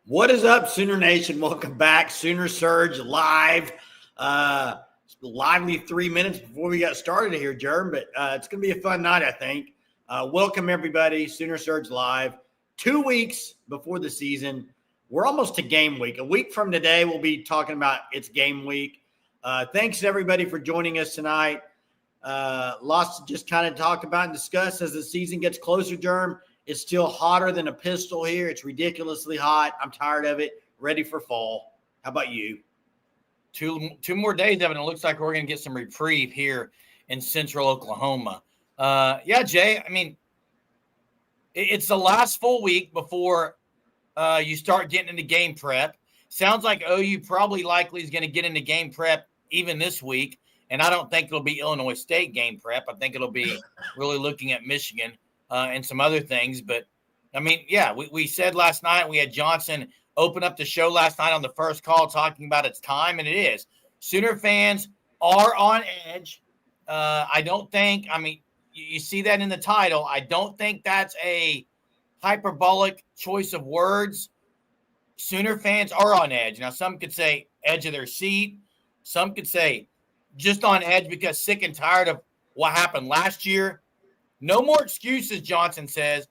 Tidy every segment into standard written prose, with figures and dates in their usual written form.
What is up, Sooner Nation? Welcome back. Sooner Surge live. Lively 3 minutes before we got started here, Jerm, but it's going to be a fun night, I think. Welcome, everybody. Sooner Surge live. 2 weeks before the season. We're almost to game week. A week from today, we'll be talking about it's game week. Thanks, everybody, for joining us tonight. Lots to just kind of talk about and discuss as the season gets closer, Jerm. It's still hotter than a pistol here. It's ridiculously hot. I'm tired of it. Ready for fall. How about you? Two more days of it, and it looks like we're going to get some reprieve here in central Oklahoma. Yeah, Jay, I mean, it's the last full week before you start getting into game prep. Sounds like OU probably likely is going to get into game prep even this week, and I don't think it'll be Illinois State game prep. I think it'll be really looking at Michigan and some other things. But, I mean, yeah, we said last night, we had Johnson open up the show last night on the first call talking about it's time, and it is. Sooner fans are on edge. I don't think – I mean, you see that in the title. I don't think that's a hyperbolic choice of words. Sooner fans are on edge. Now, some could say edge of their seat. Some could say just on edge because sick and tired of what happened last year. No more excuses, Johnson says.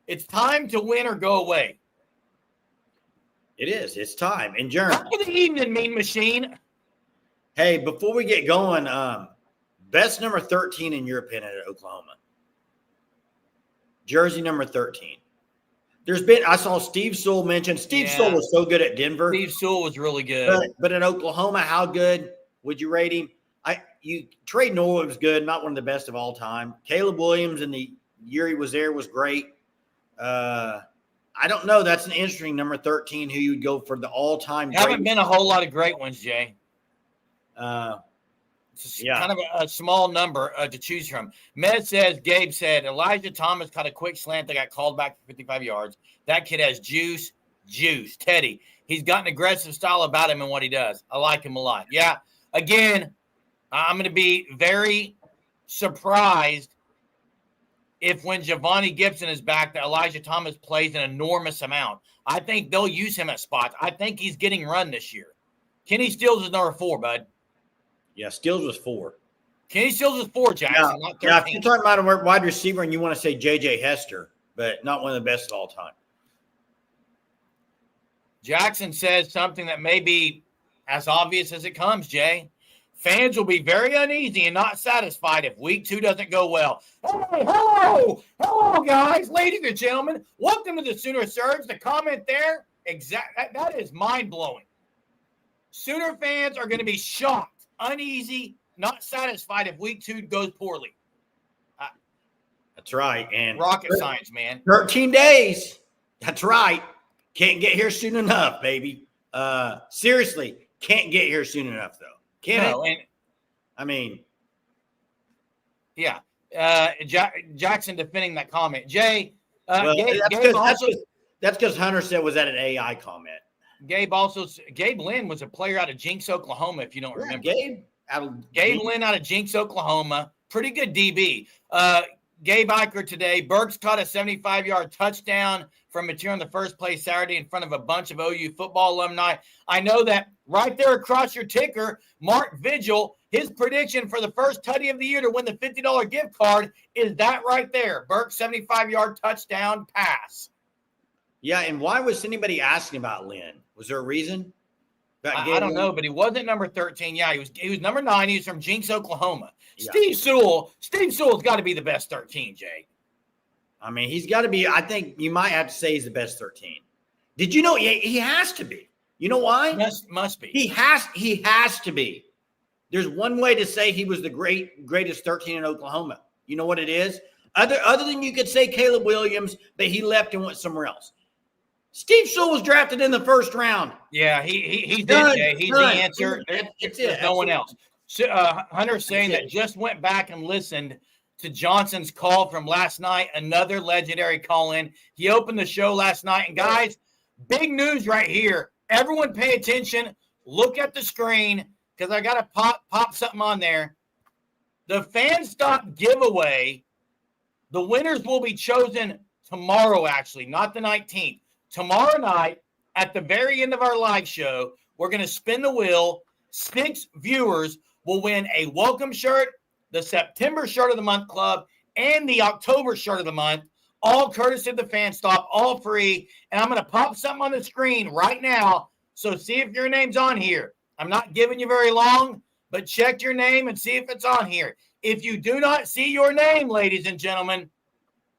It's time to win or go away. It is. It's time. And Jerm. Good evening, Mean Machine. Hey, before we get going, best number 13 in your opinion at Oklahoma? Jersey number 13. I saw Steve Sewell mention. Steve Sewell was so good at Denver. Steve Sewell was really good. But at Oklahoma, how good would you rate him? Trey Norwood was good, not one of the best of all time. Caleb Williams in the year he was there was great. I don't know. That's an interesting number 13 who you would go for the all-time great. Haven't been a whole lot of great ones, Jay. It's kind of a small number to choose from. Gabe said, Elijah Thomas caught a quick slant that got called back for 55 yards. That kid has juice. Teddy, he's got an aggressive style about him and what he does. I like him a lot. Yeah, again, I'm going to be very surprised if when Javonte Gibson is back that Elijah Thomas plays an enormous amount. I think they'll use him at spots. I think he's getting run this year. Kenny Stills is number 4, bud. Yeah, Stills was 4. Kenny Stills is 4, Jackson. Now, if you're talking about a wide receiver and you want to say J.J. Hester, but not one of the best of all time. Jackson says something that may be as obvious as it comes, Jay. Fans will be very uneasy and not satisfied if week 2 doesn't go well. Hey, hello, guys, ladies and gentlemen. Welcome to the Sooner Surge. The comment there, that is mind-blowing. Sooner fans are going to be shocked, uneasy, not satisfied if week 2 goes poorly. That's right. And rocket science, man. 13 days. That's right. Can't get here soon enough, baby. Seriously, can't get here soon enough, though. I mean, yeah. Jackson defending that comment. Jay, that's because Hunter said was that an AI comment. Gabe Lynn was a player out of Jinx, Oklahoma, if you don't remember. Gabe Lynn out of Jinx, Oklahoma. Pretty good DB. Gabe Eicher today. Burks caught a 75-yard touchdown from material in the first play Saturday in front of a bunch of OU football alumni. I know that right there across your ticker, Mark Vigil, his prediction for the first tutty of the year to win the $50 gift card is that right there. Burks 75-yard touchdown pass. Yeah, and why was anybody asking about Lynn? Was there a reason? I don't know, but he wasn't number 13. Yeah, he was number 9. He was from Jinx, Oklahoma. Yeah. Steve Sewell's got to be the best 13, Jay. I mean, he's got to be. I think you might have to say he's the best 13. Did you know he has to be? You know why? Must be. He has to be. There's one way to say he was the greatest 13 in Oklahoma. You know what it is? Other than you could say Caleb Williams, but he left and went somewhere else. Steve Sewell was drafted in the first round. Yeah, he did, Jay. He's the answer. There's no one else. Hunter's saying that just went back and listened to Johnson's call from last night, another legendary call-in. He opened the show last night. And, guys, big news right here. Everyone pay attention. Look at the screen because I got to pop something on there. The Fan Stop giveaway, the winners will be chosen tomorrow, actually, not the 19th. Tomorrow night, at the very end of our live show, we're going to spin the wheel. 6 viewers will win a welcome shirt, the September shirt of the month club, and the October shirt of the month, all courtesy of the Fan Stop, all free. And I'm going to pop something on the screen right now. So see if your name's on here. I'm not giving you very long, but check your name and see if it's on here. If you do not see your name, ladies and gentlemen,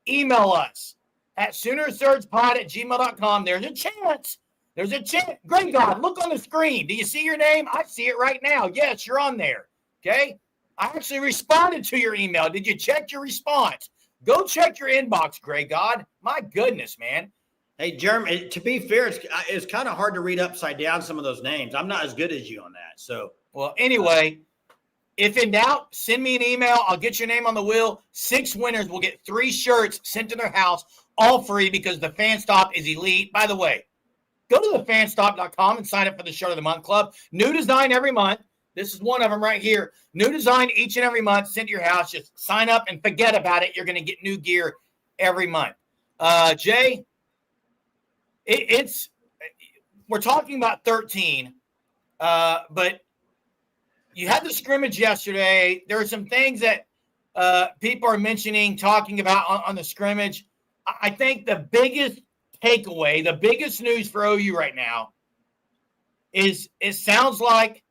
email us at SoonerSurgePod@gmail.com. There's a chance. There's a chance. Great God, look on the screen. Do you see your name? I see it right now. Yes, you're on there. Okay? I actually responded to your email. Did you check your response? Go check your inbox, Great God. My goodness, man. Hey, Jeremy, to be fair, it's kind of hard to read upside down some of those names. I'm not as good as you on that. So, well, anyway, if in doubt, send me an email. I'll get your name on the wheel. 6 winners will get 3 shirts sent to their house, all free because the Fan Stop is elite. By the way, go to thefanstop.com and sign up for the Shirt of the Month Club. New design every month. This is one of them right here. New design each and every month sent to your house. Just sign up and forget about it. You're going to get new gear every month. Jay, we're talking about 13, but you had the scrimmage yesterday. There are some things that people are mentioning, talking about on the scrimmage. I think the biggest takeaway, the biggest news for OU right now is it sounds like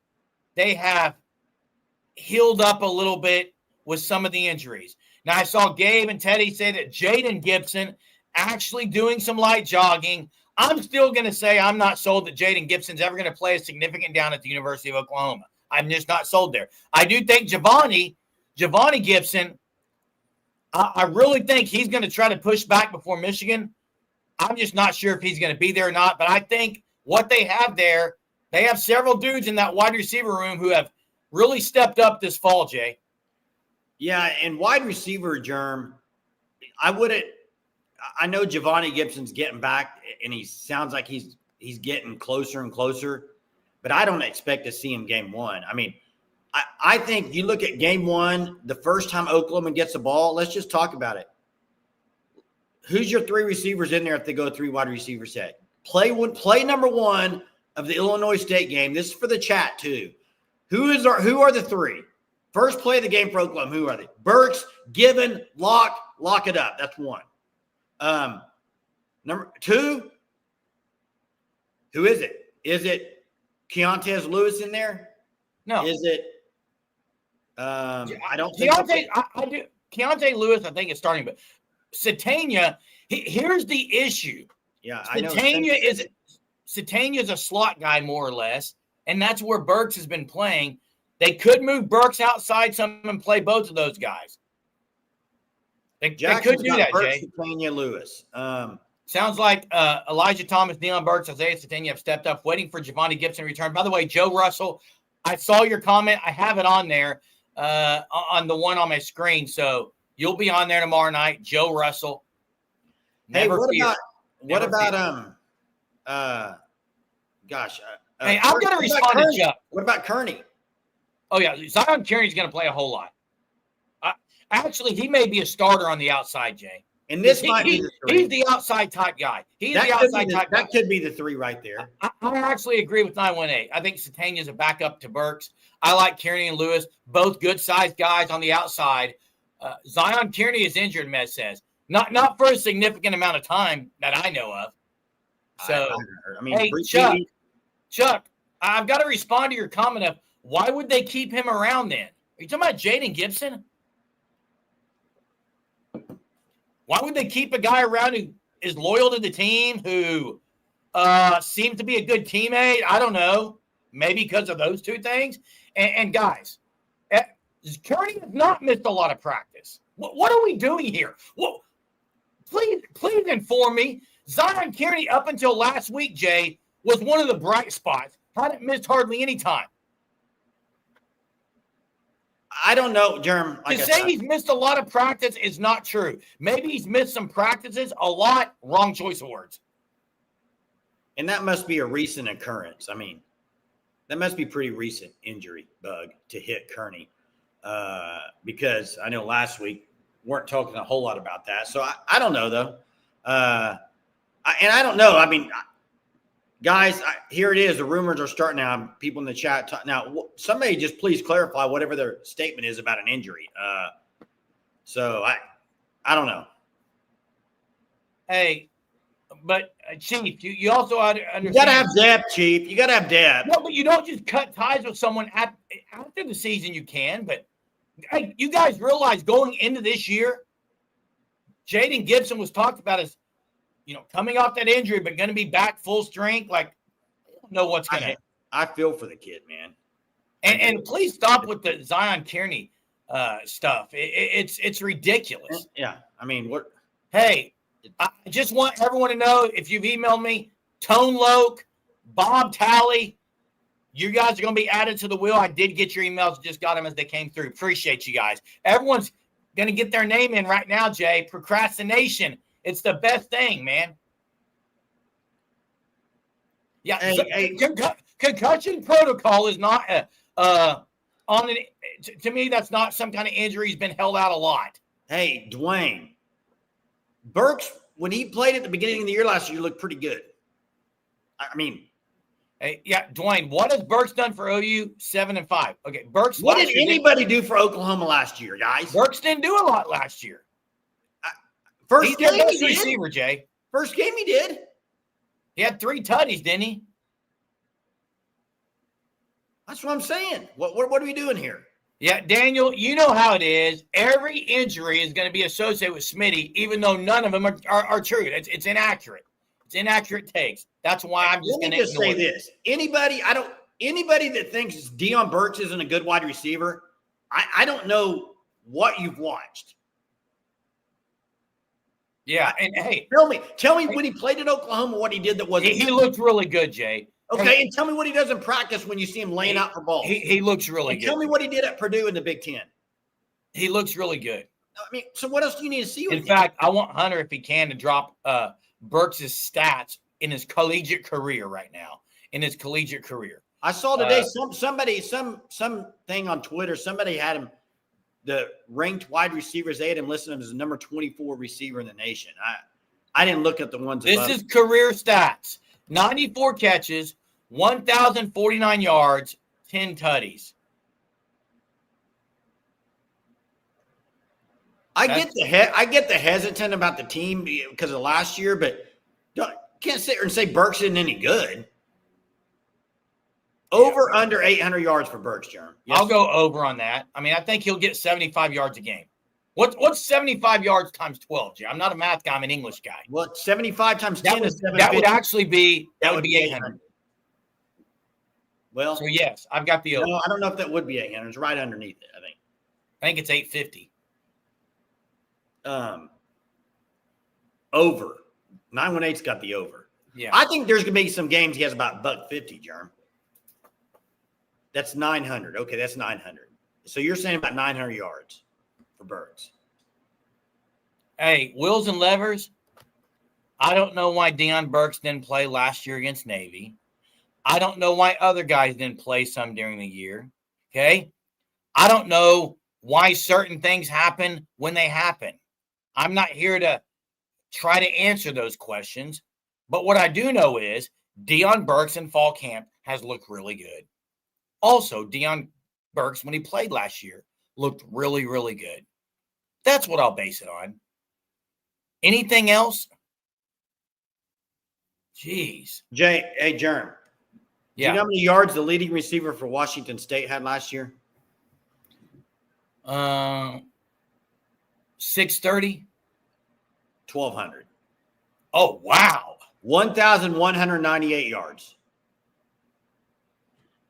they have healed up a little bit with some of the injuries. Now, I saw Gabe and Teddy say that Jaden Gibson actually doing some light jogging. I'm still going to say I'm not sold that Jaden Gibson's ever going to play a significant down at the University of Oklahoma. I'm just not sold there. I do think Giovanni Gibson, I really think he's going to try to push back before Michigan. I'm just not sure if he's going to be there or not, but I think what they have there, they have several dudes in that wide receiver room who have really stepped up this fall, Jay. Yeah, and wide receiver, Germ, I know Giovanni Gibson's getting back, and he sounds like he's getting closer and closer, but I don't expect to see him game 1. I mean, I think you look at game 1, the first time Oklahoma gets the ball, let's just talk about it. Who's your 3 receivers in there if they go 3 wide receiver set? Play number 1 of the Illinois State game. This is for the chat too. Who are the 3? First play of the game for Oklahoma. Who are they? Burks, Gibbon, lock it up. That's 1. Number 2, who is it? Is it Keontae Lewis in there? No. Is it? I don't think I do. Keontae Lewis, I think, is starting, but Satania, here's the issue. Yeah, Satania is a slot guy, more or less, and that's where Burks has been playing. They could move Burks outside some and play both of those guys. They could do that, Burks, Jay. Satania Lewis. Sounds like Elijah Thomas, Dion Burks, Isaiah Satania have stepped up, waiting for Giovanni Gibson to return. By the way, Joe Russell, I saw your comment. I have it on there on the one on my screen, so you'll be on there tomorrow night. Joe Russell. Hey, what fear. about hey, I've got to respond to Chuck. What about Kearney? Oh, yeah. Zion Kearney's going to play a whole lot. Actually, he may be a starter on the outside, Jay. And this might be the 3. He's the outside type guy. That could be the 3 right there. I actually agree with 918. I think Satania's a backup to Burks. I like Kearney and Lewis, both good-sized guys on the outside. Zion Kearney is injured, Mez says. Not for a significant amount of time that I know of. So, hey, Chuck, I've got to respond to your comment of why would they keep him around then? Are you talking about Jaden Gibson? Why would they keep a guy around who is loyal to the team, who seems to be a good teammate? I don't know. Maybe because of those 2 things. And guys, Kearney has not missed a lot of practice. What are we doing here? Well, please inform me. Zion Kearney, up until last week, Jay, was one of the bright spots. Hadn't missed hardly any time. I don't know, Jerm. To say he's missed a lot of practice is not true. Maybe he's missed some practices, a lot. Wrong choice of words. And that must be a recent occurrence. I mean, that must be pretty recent injury bug to hit Kearney. Because I know last week weren't talking a whole lot about that. So I don't know, though. And I don't know. I mean, Guys, here it is. The rumors are starting now. People in the chat. Now, somebody just please clarify whatever their statement is about an injury. So I don't know. Hey, but Chief, you also understand. You got to have depth, Chief. You got to have depth. No, but you don't just cut ties with someone after the season. You can, but hey, you guys realize going into this year, Jaden Gibson was talked about as, coming off that injury, but going to be back full strength. Like, I don't know what's going to. I feel for the kid, man. And please stop with the Zion Kearney stuff. It's ridiculous. Yeah, I mean, what? Hey, I just want everyone to know, if you've emailed me, Tone Loke, Bob Talley, you guys are going to be added to the wheel. I did get your emails, just got them as they came through. Appreciate you guys. Everyone's going to get their name in right now, Jay. Procrastination. It's the best thing, man. Yeah, concussion protocol is not to me, that's not some kind of injury. He's been held out a lot. Hey, Dwayne. Burks, when he played at the beginning of the year last year, looked pretty good. I mean, hey, yeah, Dwayne, what has Burks done for OU? 7-5. Okay, Burks. What did anybody do for Oklahoma last year, guys? Burks didn't do a lot last year. First game he did. Receiver, Jay. First game he did. He had 3 tutties, didn't he? That's what I'm saying. What are we doing here? Yeah, Daniel, you know how it is. Every injury is going to be associated with Smitty, even though none of them are true. It's inaccurate. It's inaccurate takes. That's why I'm just going to say this. Anybody that thinks Dion Burks isn't a good wide receiver, I don't know what you've watched. Yeah, and hey, tell me when he played at Oklahoma what he did that wasn't. He looked really good, Jay. Okay, and tell me what he does in practice when you see him laying out for balls. He looks really good. Tell me what he did at Purdue in the Big Ten. He looks really good. I mean, so what else do you need to see? In fact, I want Hunter, if he can, to drop Burks' stats in his collegiate career right now. In his collegiate career, I saw today something on Twitter. Somebody had him, the ranked wide receivers. They had him listed as the number 24 receiver in the nation. I didn't look at the ones. This is career stats: 94 catches, 1,049 yards, 10 tutties. I get the hesitant about the team because of last year, but can't sit here and say Burks isn't any good. Over under 800 yards for Burks, Jerm. Yes. I'll go over on that. I mean, I think he'll get 75 yards a game. What's 75 yards times 12, Jay? I'm not a math guy. I'm an English guy. Well, 75 times 10 is 750. That would actually be 800. Well, so yes, I've got the over. No, I don't know if that would be 800. It's right underneath it, I think. I think it's 850. Over. 918's got the over. Yeah. I think there's going to be some games he has about $150, Jerm. That's 900. Okay, that's 900. So you're saying about 900 yards for Burks. Hey, Wills and Levers, I don't know why Dion Burks didn't play last year against Navy. I don't know why other guys didn't play some during the year. Okay? I don't know why certain things happen when they happen. I'm not here to try to answer those questions. But what I do know is Dion Burks in fall camp has looked really good. Also, Dion Burks, when he played last year, looked really, really good. That's what I'll base it on. Anything else? Jeez. Hey, Jerm. Yeah. Do you know how many yards the leading receiver for Washington State had last year? 630. 1,200. Oh, wow. 1,198 yards.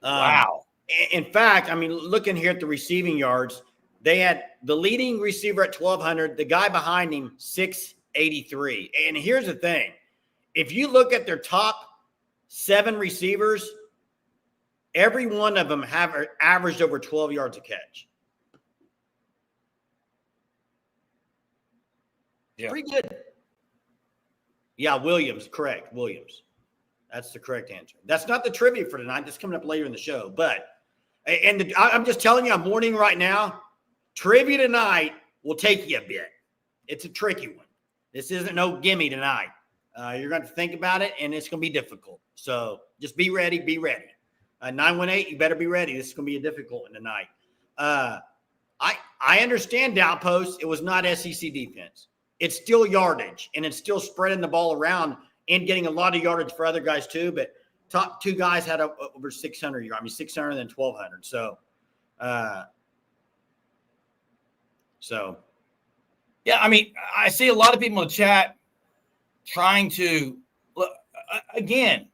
Wow. In fact, I mean, looking here at the receiving yards, they had the leading receiver at 1,200, the guy behind him, 683. And here's the thing. If you look at their top 7 receivers, every one of them have averaged over 12 yards a catch. Yeah. Pretty good. Yeah, Williams, correct. Williams. That's the correct answer. That's not the trivia for tonight. That's coming up later in the show. But, I'm just telling you, I'm warning right now, trivia tonight will take you a bit. It's a tricky one. This isn't no gimme tonight. You're going to think about it, and it's going to be difficult. So just be ready. Be ready. 918, you better be ready. This is going to be a difficult one tonight. I understand Outpost. It was not SEC defense. It's still yardage, and it's still spreading the ball around and getting a lot of yardage for other guys too. But top two guys had over 600 yards. I mean, 600 and then 1,200. So, yeah, I mean, I see a lot of people in the chat trying to look again.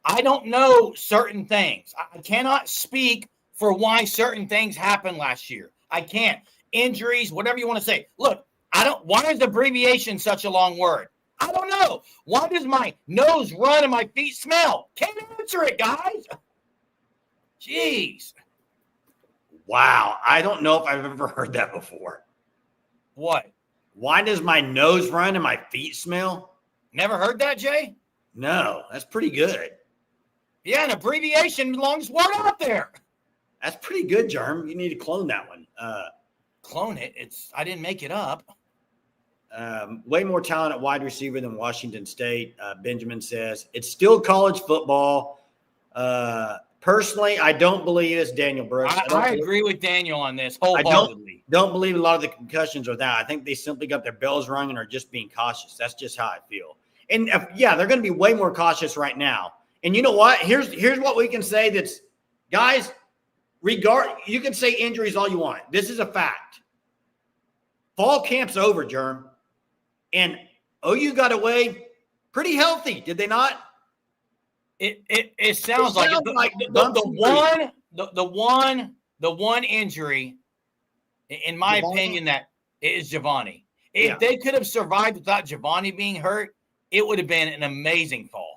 I don't know certain things. I cannot speak for why certain things happened last year. I can't. Injuries, whatever you want to say. Look, why is abbreviation such a long word? I don't know. Why does my nose run and my feet smell? Can't answer it, guys. Jeez. Wow. I don't know if I've ever heard that before. What? Why does my nose run and my feet smell? Never heard that, Jay? No, that's pretty good. Yeah, an abbreviation, longest word out there. That's pretty good, Germ. You need to clone that one. Clone it. I didn't make it up. Way more talent at wide receiver than Washington State. Benjamin says it's still college football. Personally, I don't believe it's Daniel Brooks. I agree with Daniel on this wholeheartedly. I don't believe a lot of the concussions are that. I think they simply got their bells rung and are just being cautious. That's just how I feel. And they're going to be way more cautious right now. And you know what? Here's what we can say. That's guys. You can say injuries all you want. This is a fact. Fall camp's over, Germ. And OU got away pretty healthy, did they not? It sounds like the one injury, in my opinion, that is Giovanni. If they could have survived without Giovanni being hurt, it would have been an amazing fall.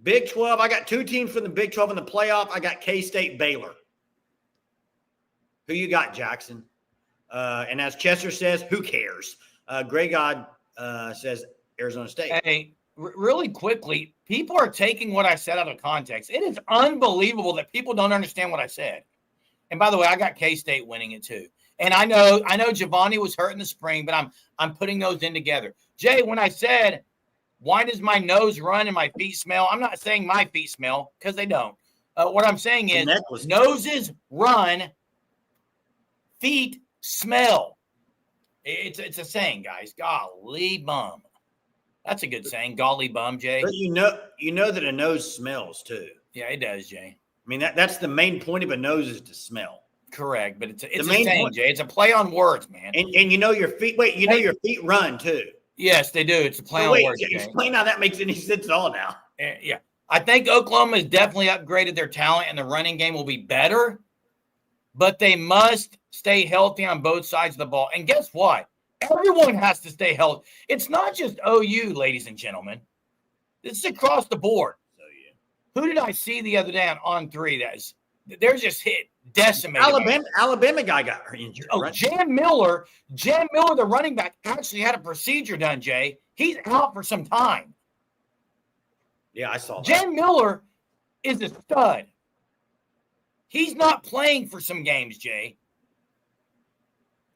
Big 12, I got two teams from the Big 12 in the playoff. I got K-State, Baylor. Who you got, Jackson? And as Chester says, who cares? Gray God says Arizona State. Hey, really quickly, people are taking what I said out of context. It is unbelievable that people don't understand what I said. And by the way, I got K-State winning it too. And I know Giovanni was hurt in the spring, but I'm putting those in together. Jay, when I said, why does my nose run and my feet smell? I'm not saying my feet smell because they don't. What I'm saying is noses run, feet smell. It's a saying, guys. Golly bum. That's a good saying. Golly bum, Jay. But you know that a nose smells too. Yeah, it does, Jay. I mean, that's the main point of a nose is to smell. Correct, but it's a saying, Jay. It's a play on words, man. And you know your feet. Wait, you know your feet run too. Yes, they do. It's a play on words. Explain how that makes any sense at all now. Yeah. I think Oklahoma has definitely upgraded their talent and the running game will be better, but they must stay healthy on both sides of the ball. And guess what? Everyone has to stay healthy. It's not just OU, ladies and gentlemen. It's across the board. So, yeah. Who did I see the other day on 3? They're just hit decimated. Alabama guy got injured. Oh, right? Jan Miller, the running back, actually had a procedure done, Jay. He's out for some time. Yeah, I saw that. Jan Miller is a stud. He's not playing for some games, Jay.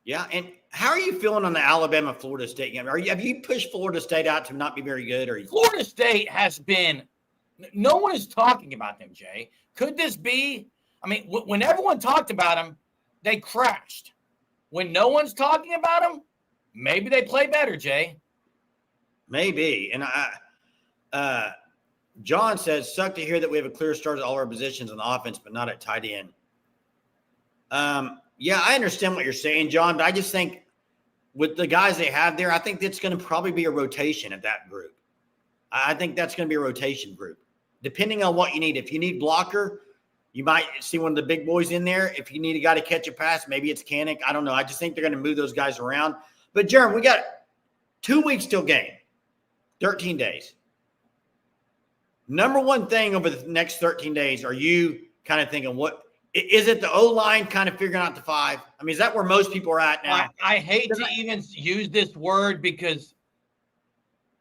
Yeah, and how are you feeling on the Alabama-Florida State game? Have you pushed Florida State out to not be very good? Florida State has been – no one is talking about them, Jay. Could this be – I mean, when everyone talked about them, they crashed. When no one's talking about them, maybe they play better, Jay. Maybe. And John says, suck to hear that we have a clear start at all our positions on the offense, but not at tight end. Yeah, I understand what you're saying, John, but I just think with the guys they have there, I think that's going to probably be a rotation at that group. I think that's going to be a rotation group, depending on what you need. If you need blocker, you might see one of the big boys in there. If you need a guy to catch a pass, maybe it's Kanik. I don't know. I just think they're going to move those guys around. But, Jeremy, we got 2 weeks till game, 13 days. Number one thing over the next 13 days, are you kind of thinking, what is it, the O-line kind of figuring out the 5? I mean, is that where most people are at now? I hate to even use this word because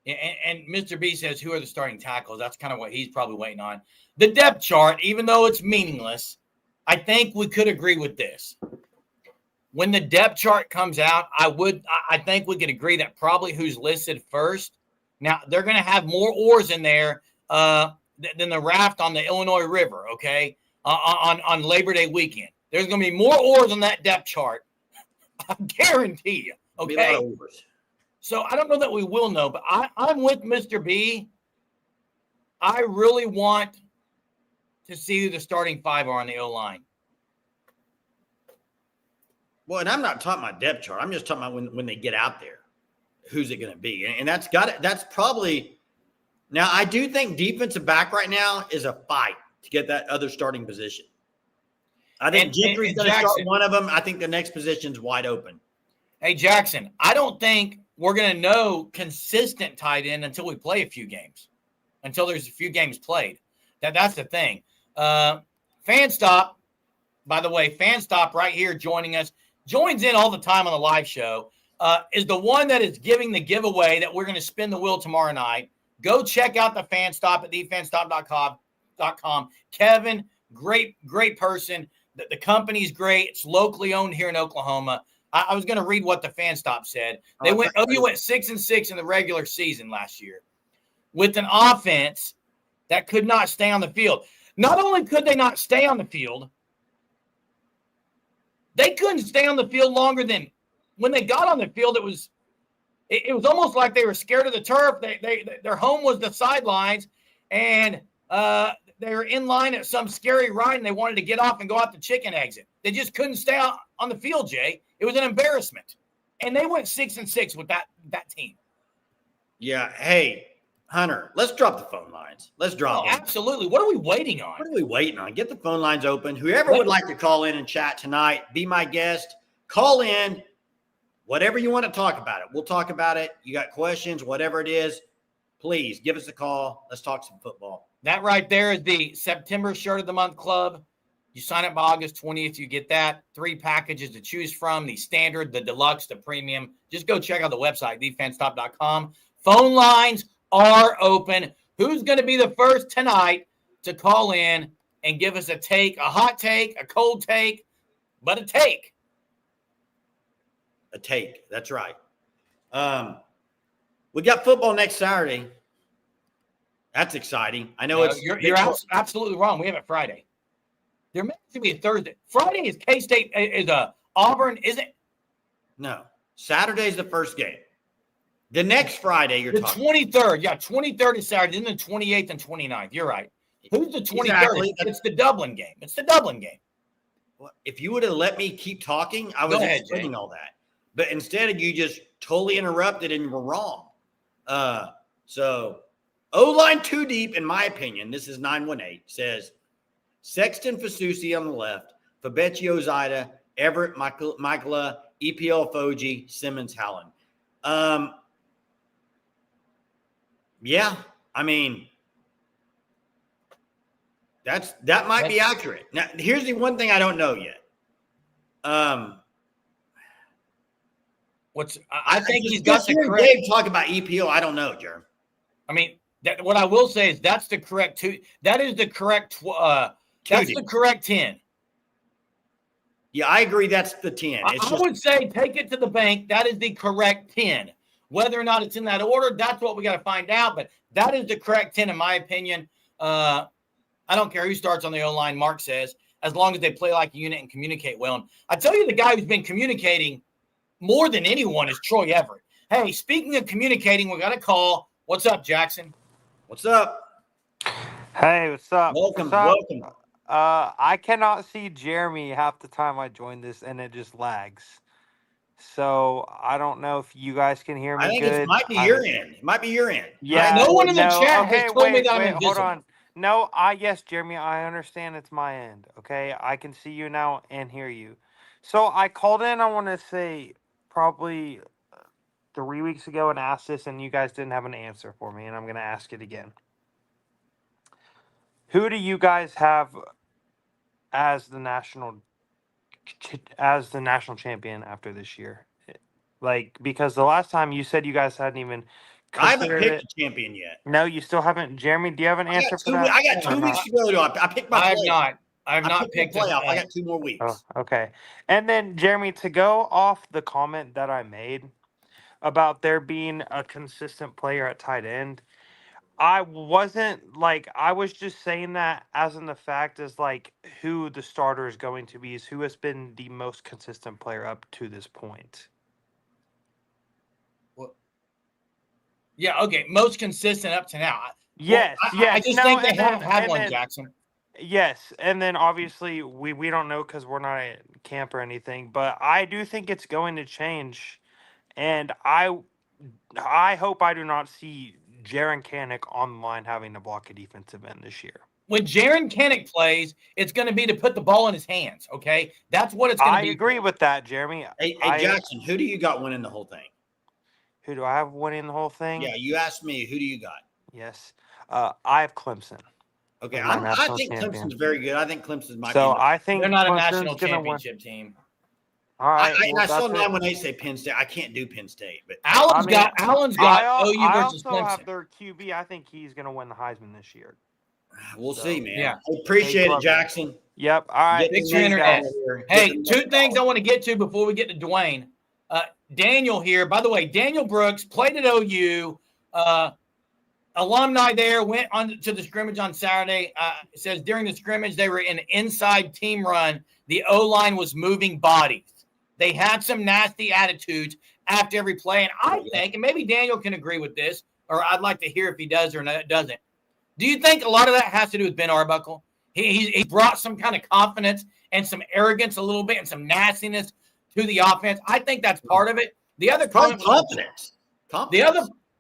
and Mr. B says, who are the starting tackles? That's kind of what he's probably waiting on. The depth chart, even though it's meaningless, I think we could agree with this. when the depth chart comes out, I think we could agree that probably who's listed first. Now, they're going to have more oars in there than the raft on the Illinois River, okay, on Labor Day weekend. There's going to be more oars on that depth chart. I guarantee you, okay? So I don't know that we will know, but I'm with Mr. B. I really want to see who the starting five are on the O-line. Well, and I'm not talking about depth chart. I'm just talking about when they get out there, who's it going to be? And that's probably – now, I do think defensive back right now is a fight to get that other starting position. I think Gentry's going to start one of them. I think the next position's wide open. Hey, Jackson, I don't think we're going to know consistent tight end until we play a few games, until there's a few games played. That's the thing. Fanstop, by the way, Fanstop right here joining us, joins in all the time on the live show, is the one that is giving the giveaway that we're going to spin the wheel tomorrow night. Go check out the Fanstop at thefanstop.com. Kevin, great person. The company's great. It's locally owned here in Oklahoma. I was going to read what the Fanstop said. OU went 6-6 in the regular season last year with an offense that could not stay on the field. Not only could they not stay on the field, they couldn't stay on the field longer than when they got on the field. It was almost like they were scared of the turf. Their home was the sidelines, and they were in line at some scary ride, and they wanted to get off and go out the chicken exit. They just couldn't stay out on the field, Jay. It was an embarrassment, and they went 6-6 with that team. Yeah. Hey, Hunter, let's drop the phone lines. Let's drop them. Absolutely. What are we waiting on? What are we waiting on? Get the phone lines open. Whoever would like to call in and chat tonight, be my guest. Call in. Whatever you want to talk about it. We'll talk about it. You got questions, whatever it is, please give us a call. Let's talk some football. That right there is the September Shirt of the Month Club. You sign up by August 20th, you get that. 3 packages to choose from, the standard, the deluxe, the premium. Just go check out the website, thefanstop.com. Phone lines are open. Who's going to be the first tonight to call in and give us a take, a hot take, a cold take, but a take? A take, that's right. We got football next Saturday. That's exciting. I know you're absolutely wrong. We have it Friday. There may be a Thursday. Friday is K-State, is Auburn, isn't it? No. Saturday's the first game. The next Friday you're talking. The 23rd. Yeah, 23rd is Saturday, then the 28th and 29th. You're right. Who's the 23rd? Exactly. It's the Dublin game. It's the Dublin game. Well, if you would have let me keep talking, I was explaining all that. But instead of you just totally interrupted and you were wrong. So O-line too deep, in my opinion. This is 918. Says Sexton Fasusi on the left, Fabecchio Zaida, Everett Michaela, EPL Foji, Simmons Hallen. Yeah, I mean, that might be accurate. Now, here's the one thing I don't know yet. I think he's got the correct. Dave talk about EPO. I don't know, Jerm. I mean, what I will say is that's the correct two. That is the correct. That's the correct 10. Yeah, I agree. That's the 10. I would say take it to the bank. That is the correct 10. Whether or not it's in that order, that's what we got to find out. But that is the correct 10, in my opinion. I don't care who starts on the O-line, Mark says, as long as they play like a unit and communicate well. And I tell you, the guy who's been communicating more than anyone is Troy Everett. Hey, speaking of communicating, we got a call. What's up, Jackson? What's up? Hey, what's up? Welcome. I cannot see Jeremy half the time I join this, and it just lags. So I don't know if you guys can hear me. I think good. It might be your end. It might be your end. Yeah. No one in the chat has told me that I'm invisible. Hold on. No, yes, Jeremy, I understand it's my end. Okay, I can see you now and hear you. So I called in. I want to say probably 3 weeks ago and asked this, and you guys didn't have an answer for me, and I'm going to ask it again. Who do you guys have as the national champion after this year? Like, because the last time you said you guys hadn't even I haven't picked a champion yet. No, you still haven't. Jeremy, do you have an answer for that? I got 2 weeks to go. I picked my I have not. I've not picked the playoff. it. I got 2 more weeks. Oh, okay. And then, Jeremy, to go off the comment that I made about there being a consistent player at tight end, I wasn't like, I was just saying that as in the fact is like who the starter is going to be, is who has been the most consistent player up to this point. Yeah, okay. Most consistent up to now. Yes, yes. I just think they haven't had one, Jackson. Yes, and then obviously we don't know because we're not at camp or anything, but I do think it's going to change, and I hope I do not see Jaron Kanek on the line having to block a defensive end this year. When Jaron Kanek plays, it's going to be to put the ball in his hands, okay? That's what it's going to be. I agree with that, Jeremy. Hey, Jackson, who do you got winning the whole thing? Who do I have winning the whole thing? Yeah, you asked me, who do you got? Yes. I have Clemson. Okay, I think Clemson's very good. I think Clemson's my So I think they're not Clemson's a national championship team. All right. I saw 918 say Penn State. I can't do Penn State, but Allen's got OU versus Clemson. I also have their QB. I think he's going to win the Heisman this year. We'll see, man. Yeah. I appreciate it, Jackson. Yep. All right. Fix your internet. Hey, 2 things I want to get to before we get to Dwayne. Daniel here. By the way, Daniel Burks played at OU. Alumni there, went on to the scrimmage on Saturday. It says during the scrimmage, they were in an inside team run. The O-line was moving bodies. They had some nasty attitudes after every play. And I think, and maybe Daniel can agree with this, or I'd like to hear if he does or doesn't. Do you think a lot of that has to do with Ben Arbuckle? He brought some kind of confidence and some arrogance a little bit and some nastiness to the offense. I think that's part of it. The other confidence.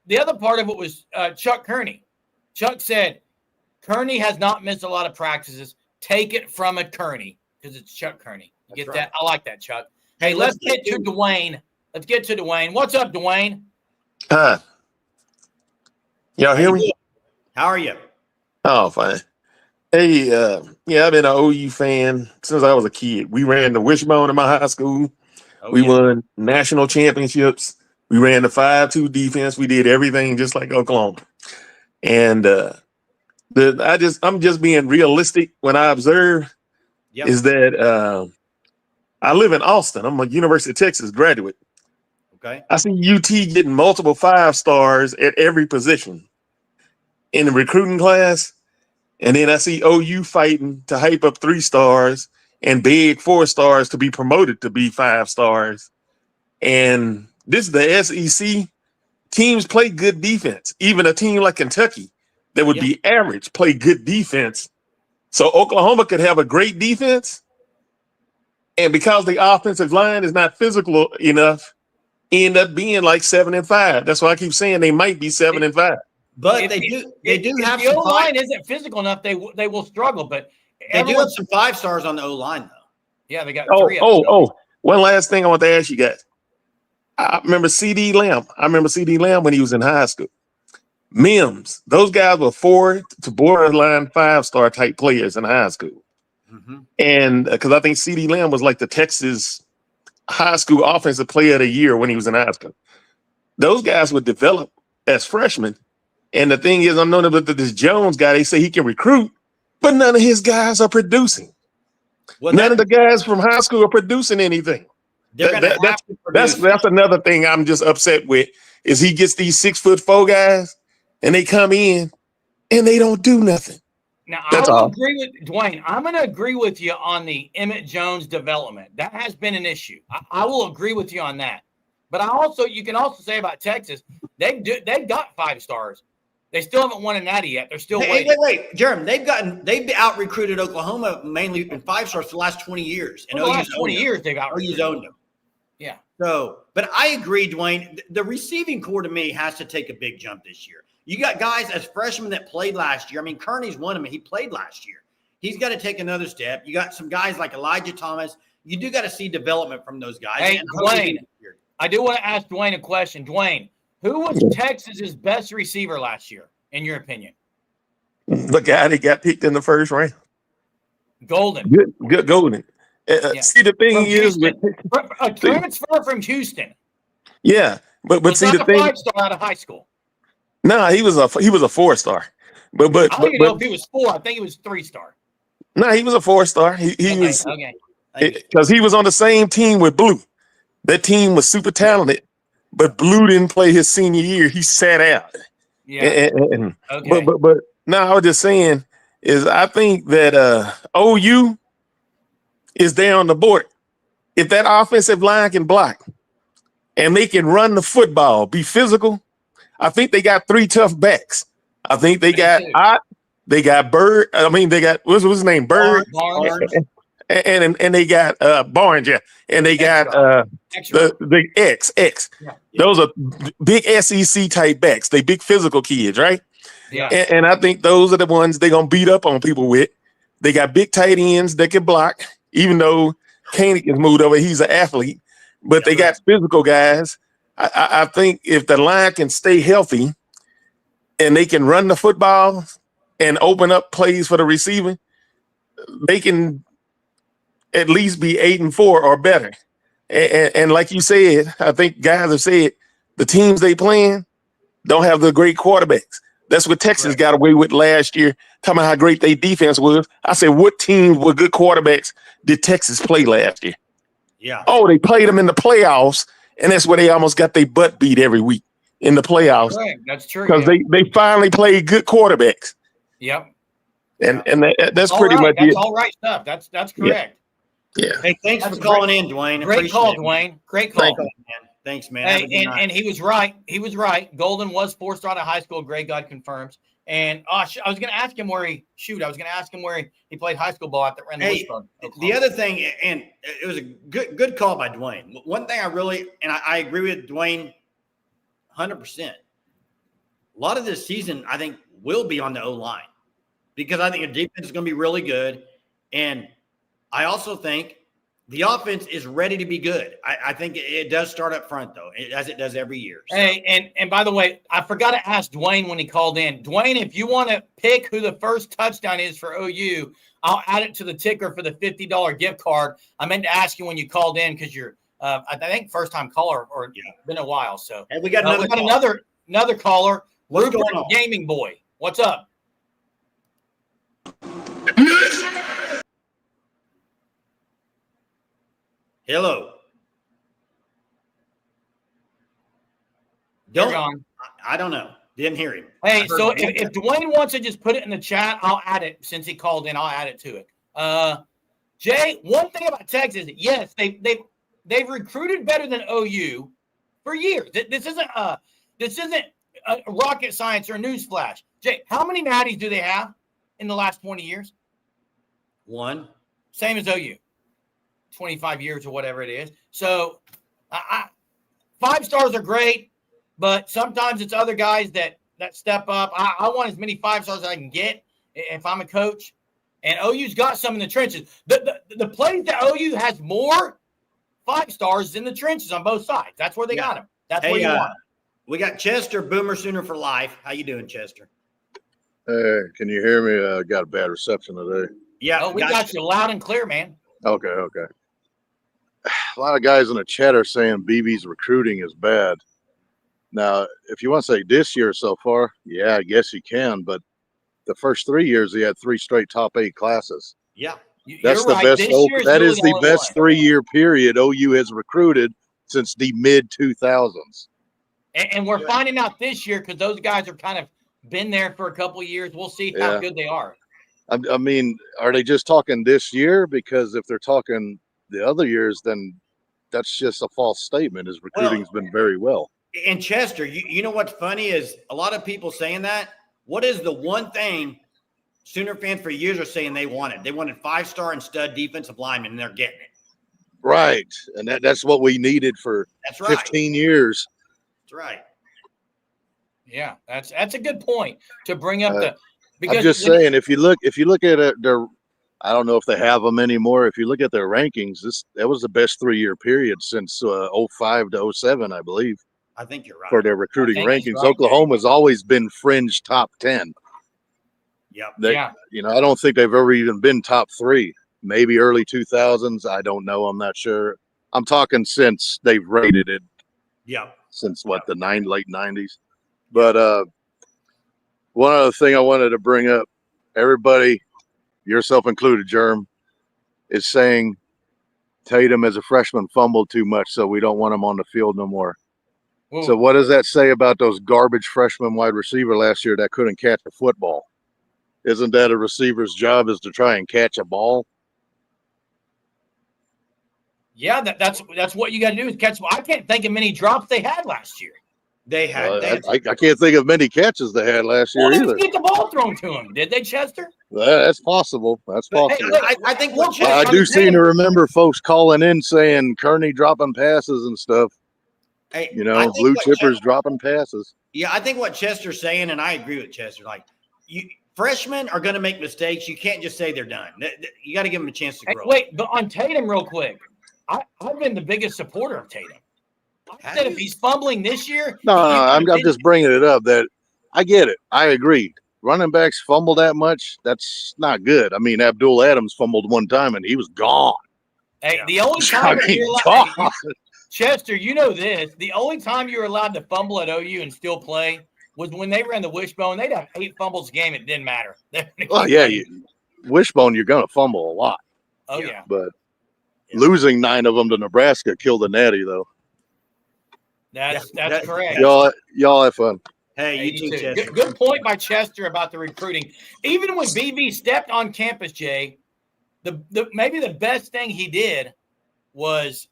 The other part of it was Chuck Kearney. Chuck said, Kearney has not missed a lot of practices. Take it from a Kearney because it's Chuck Kearney. You get that? I like that, Chuck. Hey, let's get to Dwayne. What's up, Dwayne? Y'all hear me? How are you? Oh, fine. Hey, I've been an OU fan since I was a kid. We ran the wishbone in my high school. We won national championships. We ran the 5-2 defense. We did everything just like Oklahoma. And I'm just being realistic when I observe is that I live in Austin. I'm a University of Texas graduate. Okay. I see UT getting multiple 5-stars at every position in the recruiting class. And then I see OU fighting to hype up 3-stars and beg 4-stars to be promoted to be 5-stars. And this is the SEC. Teams play good defense. Even a team like Kentucky that would be average play good defense. So Oklahoma could have a great defense. And because the offensive line is not physical enough, end up being like 7-5. That's why I keep saying they might be 7-5. But they do have the O-line isn't physical enough, they will struggle. But they do have some 5-stars on the O-line, though. Yeah, they got 3 of them. One last thing I want to ask you guys. I remember C.D. Lamb. When he was in high school. Mims, those guys were 4 to borderline 5-star type players in high school. Mm-hmm. And because I think C.D. Lamb was like the Texas high school offensive player of the year when he was in high school. Those guys would develop as freshmen. And the thing is, I'm knowing about this Jones guy. They say he can recruit, but none of his guys are producing. Well, none of the guys from high school are producing anything. That's another thing I'm just upset with is he gets these 6'4" guys and they come in and they don't do nothing. Now, agree with Dwayne. I'm going to agree with you on the Emmett Jones development. That has been an issue. I will agree with you on that. But you can also say about Texas, they've got 5-stars. They still haven't won a natty yet. They're still waiting. Wait, Jeremy. They've out recruited Oklahoma mainly in 5-stars for the last 20 years. And the last 20 years they've out recruited. OU's owned them. Yeah. So, but I agree, Dwayne. The receiving core to me has to take a big jump this year. You got guys as freshmen that played last year. I mean, Kearney's one of them. He played last year. He's got to take another step. You got some guys like Elijah Thomas. You do got to see development from those guys. Hey, Dwayne, I do want to ask Dwayne a question. Dwayne, who was Texas's best receiver last year, in your opinion? The guy that got picked in the first round. Golden. Good Golden. See, the thing is, a transfer from Houston. Yeah, but see, the thing, 5-star out of high school. No, he was a 4-star. But I don't even know if he was 4. I think he was 3-star. No, he was a 4-star. He was Okay. because he was on the same team with Blue. That team was super talented, but Blue didn't play his senior year. He sat out. Yeah. Okay. But no, I was just saying is I think that OU is there on the board. If that offensive line can block and they can run the football, be physical, I think they got 3 tough backs. I think they got Ott, they got Bird. I mean, they got what's his name? Bird. Barnes. And they got Barnes, yeah. And they got the X. Yeah. Those are big SEC type backs. They big physical kids, right? Yeah. And I think those are the ones they're gonna beat up on people with. They got big tight ends that can block, even though Koenig is moved over, he's an athlete, but they got physical guys. I think if the line can stay healthy and they can run the football and open up plays for the receiver, they can at least be 8-4 or better. And like you said, I think guys have said the teams they playing don't have the great quarterbacks. That's what Texas got away with last year, talking about how great their defense was. I said, what teams with good quarterbacks did Texas play last year? Yeah. Oh, they played them in the playoffs, and that's where they almost got their butt beat every week in the playoffs. That's true. Because they finally played good quarterbacks. Yep. And that's pretty much That's it. all right stuff. That's correct. Yeah. Hey, thanks for calling in, Dwayne. Great call, Dwayne. Great call. Thanks, man. Hey, and he was right. He was right. Golden was 4-star out of high school. Greg God confirms. And I was going to ask him where he played high school ball at the Wishbone. The other thing, and it was a good call by Dwayne. One thing I agree with Dwayne 100%. A lot of this season, I think, will be on the O-line because I think the defense is going to be really good. And I also think the offense is ready to be good. I think it does start up front, though, as it does every year. So. Hey, and by the way, I forgot to ask Dwayne when he called in. Dwayne, if you want to pick who the first touchdown is for OU, I'll add it to the ticker for the $50 gift card. I meant to ask you when you called in because you're, I think, first-time caller or been a while. So and we got another caller, What's Rupert going on? Gaming Boy. What's up? Hello. I don't know. Didn't hear him. Hey, so if Dwayne wants to just put it in the chat, I'll add it. Since he called in, I'll add it to it. Jay, one thing about Texas, yes, they've recruited better than OU for years. This isn't a rocket science or a news flash. Jay, how many natties do they have in the last 20 years? One. Same as OU. 25 years or whatever it is. So 5 stars are great, but sometimes it's other guys that step up. I want as many 5 stars as I can get if I'm a coach. And OU's got some in the trenches. The place that OU has more 5 stars is in the trenches on both sides. That's where they got them. That's where you want them. We got Chester, Boomer Sooner for life. How you doing, Chester? Hey, can you hear me? Got a bad reception today. Yeah. Oh, we got you loud and clear, man. Okay. A lot of guys in the chat are saying BB's recruiting is bad. Now, if you want to say this year so far, yeah, I guess you can. But the first 3 years, he had 3 straight top 8 classes. Yeah. That's the best. That is the best 3-year period OU has recruited since the mid-2000s. And we're finding out this year because those guys are kind of been there for a couple of years. We'll see how good they are. I mean, are they just talking this year? Because if they're talking the other years, then that's just a false statement. His recruiting's been very well. And Chester, you know what's funny is a lot of people saying that. What is the one thing Sooner fans for years are saying they wanted? They wanted 5-star and stud defensive linemen, and they're getting it. Right. And that's what we needed for 15 years. That's right. Yeah, that's a good point to bring up I'm just saying, if you look at it, I don't know if they have them anymore. If you look at their rankings, that was the best 3-year period since 05 to 07, I believe. I think you're right. For their recruiting rankings. Right. Oklahoma's always been fringe top 10. Yep. I don't think they've ever even been top 3. Maybe early 2000s. I don't know. I'm not sure. I'm talking since they've rated it. Yeah. Since the late 90s. But one other thing I wanted to bring up, everybody yourself included, Germ, is saying Tatum as a freshman fumbled too much, so we don't want him on the field no more. Whoa. So what does that say about those garbage freshman wide receiver last year that couldn't catch a football? Isn't that a receiver's job is to try and catch a ball? Yeah, that's what you got to do is catch. I can't think of many drops they had last year. They had. I can't think of many catches they had last year Well, either. they get the ball thrown to them, did they, Chester? That's possible. That's But, possible. hey, I think what I Chester, do seem to remember folks calling in saying Kearney dropping passes and stuff. hey, You I know, think blue what chippers Chester- dropping passes. Yeah, I think what Chester's saying, and I agree with Chester. Like, freshmen are going to make mistakes. You can't just say they're done. You got to give them a chance to Hey, grow. wait, but on Tatum, real quick, I've been the biggest supporter of Tatum. I said if he's fumbling this year, No, I'm just bringing it up that I get it. I agree. Running backs fumble that much, that's not good. I mean, Abdul Adams fumbled one time and he was gone. Hey, the only time I mean, you're gone. allowed, Chester, you know this. The only time you were allowed to fumble at OU and still play was when they ran the wishbone. They'd have 8 fumbles a game. It didn't matter. Well, yeah, wishbone, you're going to fumble a lot. Oh, yeah. But losing 9 of them to Nebraska killed the natty, though. That's correct. Y'all have fun. Hey, you too, Chester. Good point by Chester about the recruiting. Even when BB stepped on campus, Jay, maybe the best thing he did was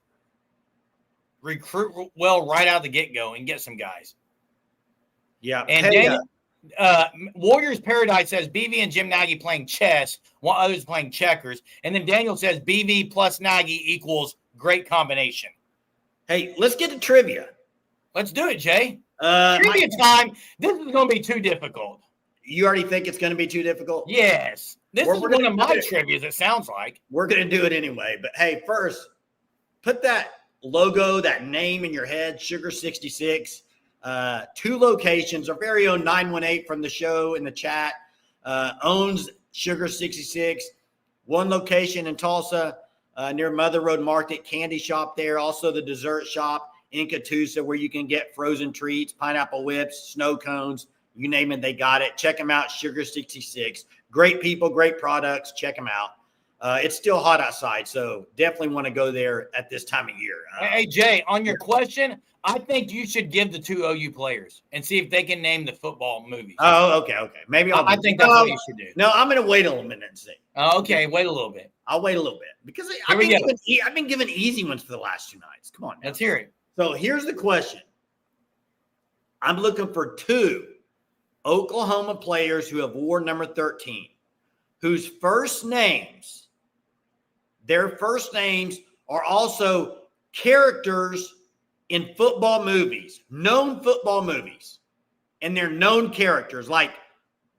recruit well right out of the get-go and get some guys. Yeah. And hey, Warriors Paradise says BV and Jim Nagy playing chess while others playing checkers. And then Daniel says BV plus Nagy equals great combination. hey, let's get to trivia. Let's do it, Jay. Trivia time. This is going to be too difficult. You already think it's going to be too difficult? Yes. This is one of my trivias, it sounds like. We're going to do it anyway. But hey, first, put that logo, that name in your head, Sugar 66. 2 locations. Our very own 918 from the show in the chat owns Sugar 66. 1 location in Tulsa near Mother Road Market, candy shop there. Also the dessert shop in Catoosa where you can get frozen treats, pineapple whips, snow cones, you name it, they got it. Check them out, Sugar 66. Great people, great products. Check them out. It's still hot outside, so definitely want to go there at this time of year. Hey, Jay, on your question, I think you should give the 2 OU players and see if they can name the football movies. Oh, okay. Maybe I think that's what you should do. No, I'm going to wait a little minute and see. Okay, wait a little bit. I'll wait a little bit because Here we go. I've been given easy ones for the last 2 nights. Come on. Now. Let's hear it. So here's the question. I'm looking for 2 Oklahoma players who have worn number 13, whose their first names are also characters in football movies, known football movies, and they're known characters, like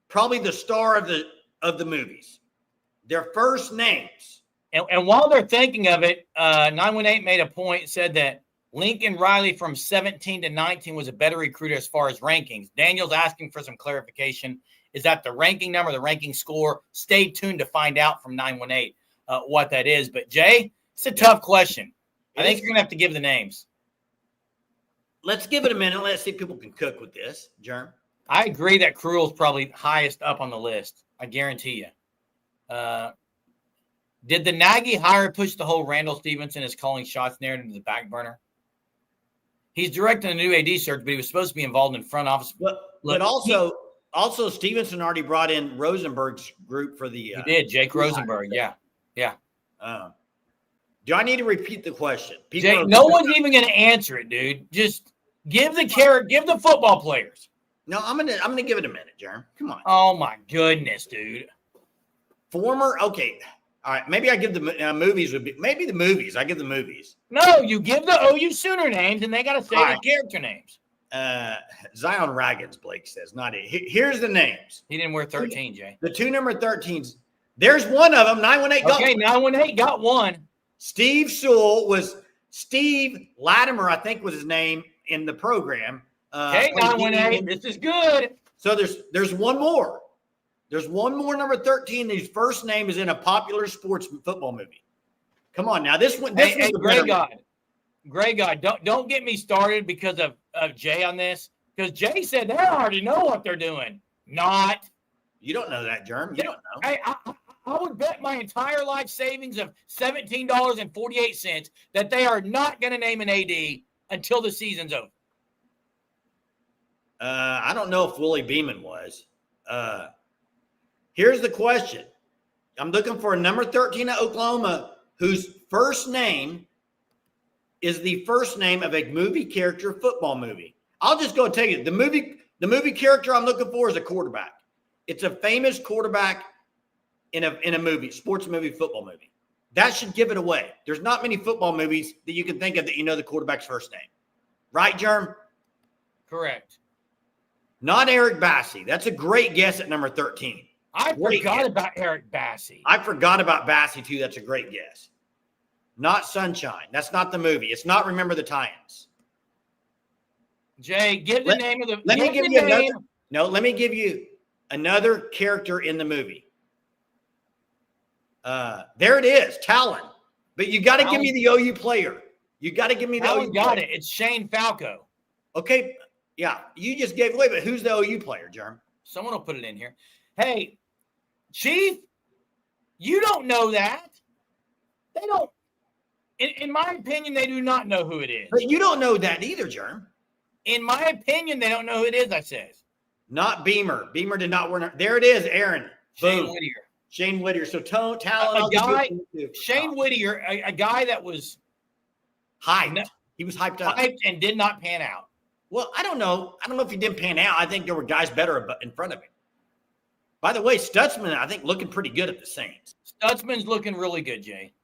probably the star of the movies. Their first names. And while they're thinking of it, 918 made a point, said that Lincoln Riley from 17 to 19 was a better recruiter as far as rankings. Daniel's asking for some clarification. Is that the ranking number, the ranking score? Stay tuned to find out from 918 what that is. But, Jay, it's a tough question. I think you're going to have to give the names. Let's give it a minute. Let's see if people can cook with this, Jerm. I agree that Cruel's probably highest up on the list. I guarantee you. Did the Nagy hire push the whole Randall Stevenson is calling shots narrative to the back burner? He's directing a new AD search, but he was supposed to be involved in front office. But also Stevenson already brought in Rosenberg's group for the. He did, Jake Rosenberg. Yeah. Do I need to repeat the question? Jay, no one's even going to answer it, dude. Just give the football players. No, I'm gonna give it a minute, Jerm. Come on. Oh my goodness, dude. Okay. All right, maybe I give the movies maybe the movies. I give the movies. No, you give the OU Sooner names, and they got to say their character names. Zion Raggins, Blake says, not it. Here's the names. He didn't wear 13, Jay. The 2 number 13s. There's one of them. 918 got. Okay, 918 got one. Steve Sewell was Steve Latimer, I think was his name in the program. Okay, 918. This is good. So there's one more. There's one more number 13 whose first name is in a popular sports football movie. Come on now. This one. Hey, Gray God, don't get me started because of Jay on this. Because Jay said they already know what they're doing. Not. You don't know that, Germ. You don't know. Hey, I would bet my entire life savings of $17.48 that they are not going to name an AD until the season's over. I don't know if Willie Beeman was. Here's the question. I'm looking for a number 13 at Oklahoma whose first name is the first name of a movie character football movie. I'll just go and tell you, the movie character I'm looking for is a quarterback. It's a famous quarterback in a movie, sports movie, football movie. That should give it away. There's not many football movies that you can think of that you know the quarterback's first name. Right, Germ? Correct. Not Eric Bassey. That's a great guess at number 13. I forgot about Eric Bassey. I forgot about Bassey, too. That's a great guess. Not Sunshine. That's not the movie. It's not Remember the Titans. Jay, give the name of the. Let me give you another. No, let me give you another character in the movie. There it is, Talon. But you got to give me the OU player. You got to give me the Talon OU got player. it. It's Shane Falco. Okay, yeah, you just gave away. But who's the OU player, Germ? Someone will put it in here. Hey, Chief, you don't know that. They don't. In my opinion, they do not know who it is. But you don't know that either, Germ. In my opinion, they don't know who it is, I says. Not Beamer. Beamer did not win. There it is, Aaron. Shane Boom. Whittier. Shane Whittier. So Talon. Shane Whittier, a guy that was hyped. He was hyped up. Hyped and did not pan out. Well, I don't know. I don't know if he didn't pan out. I think there were guys better in front of him. By the way, Stutzman, I think, looking pretty good at the Saints. Stutzman's looking really good, Jay.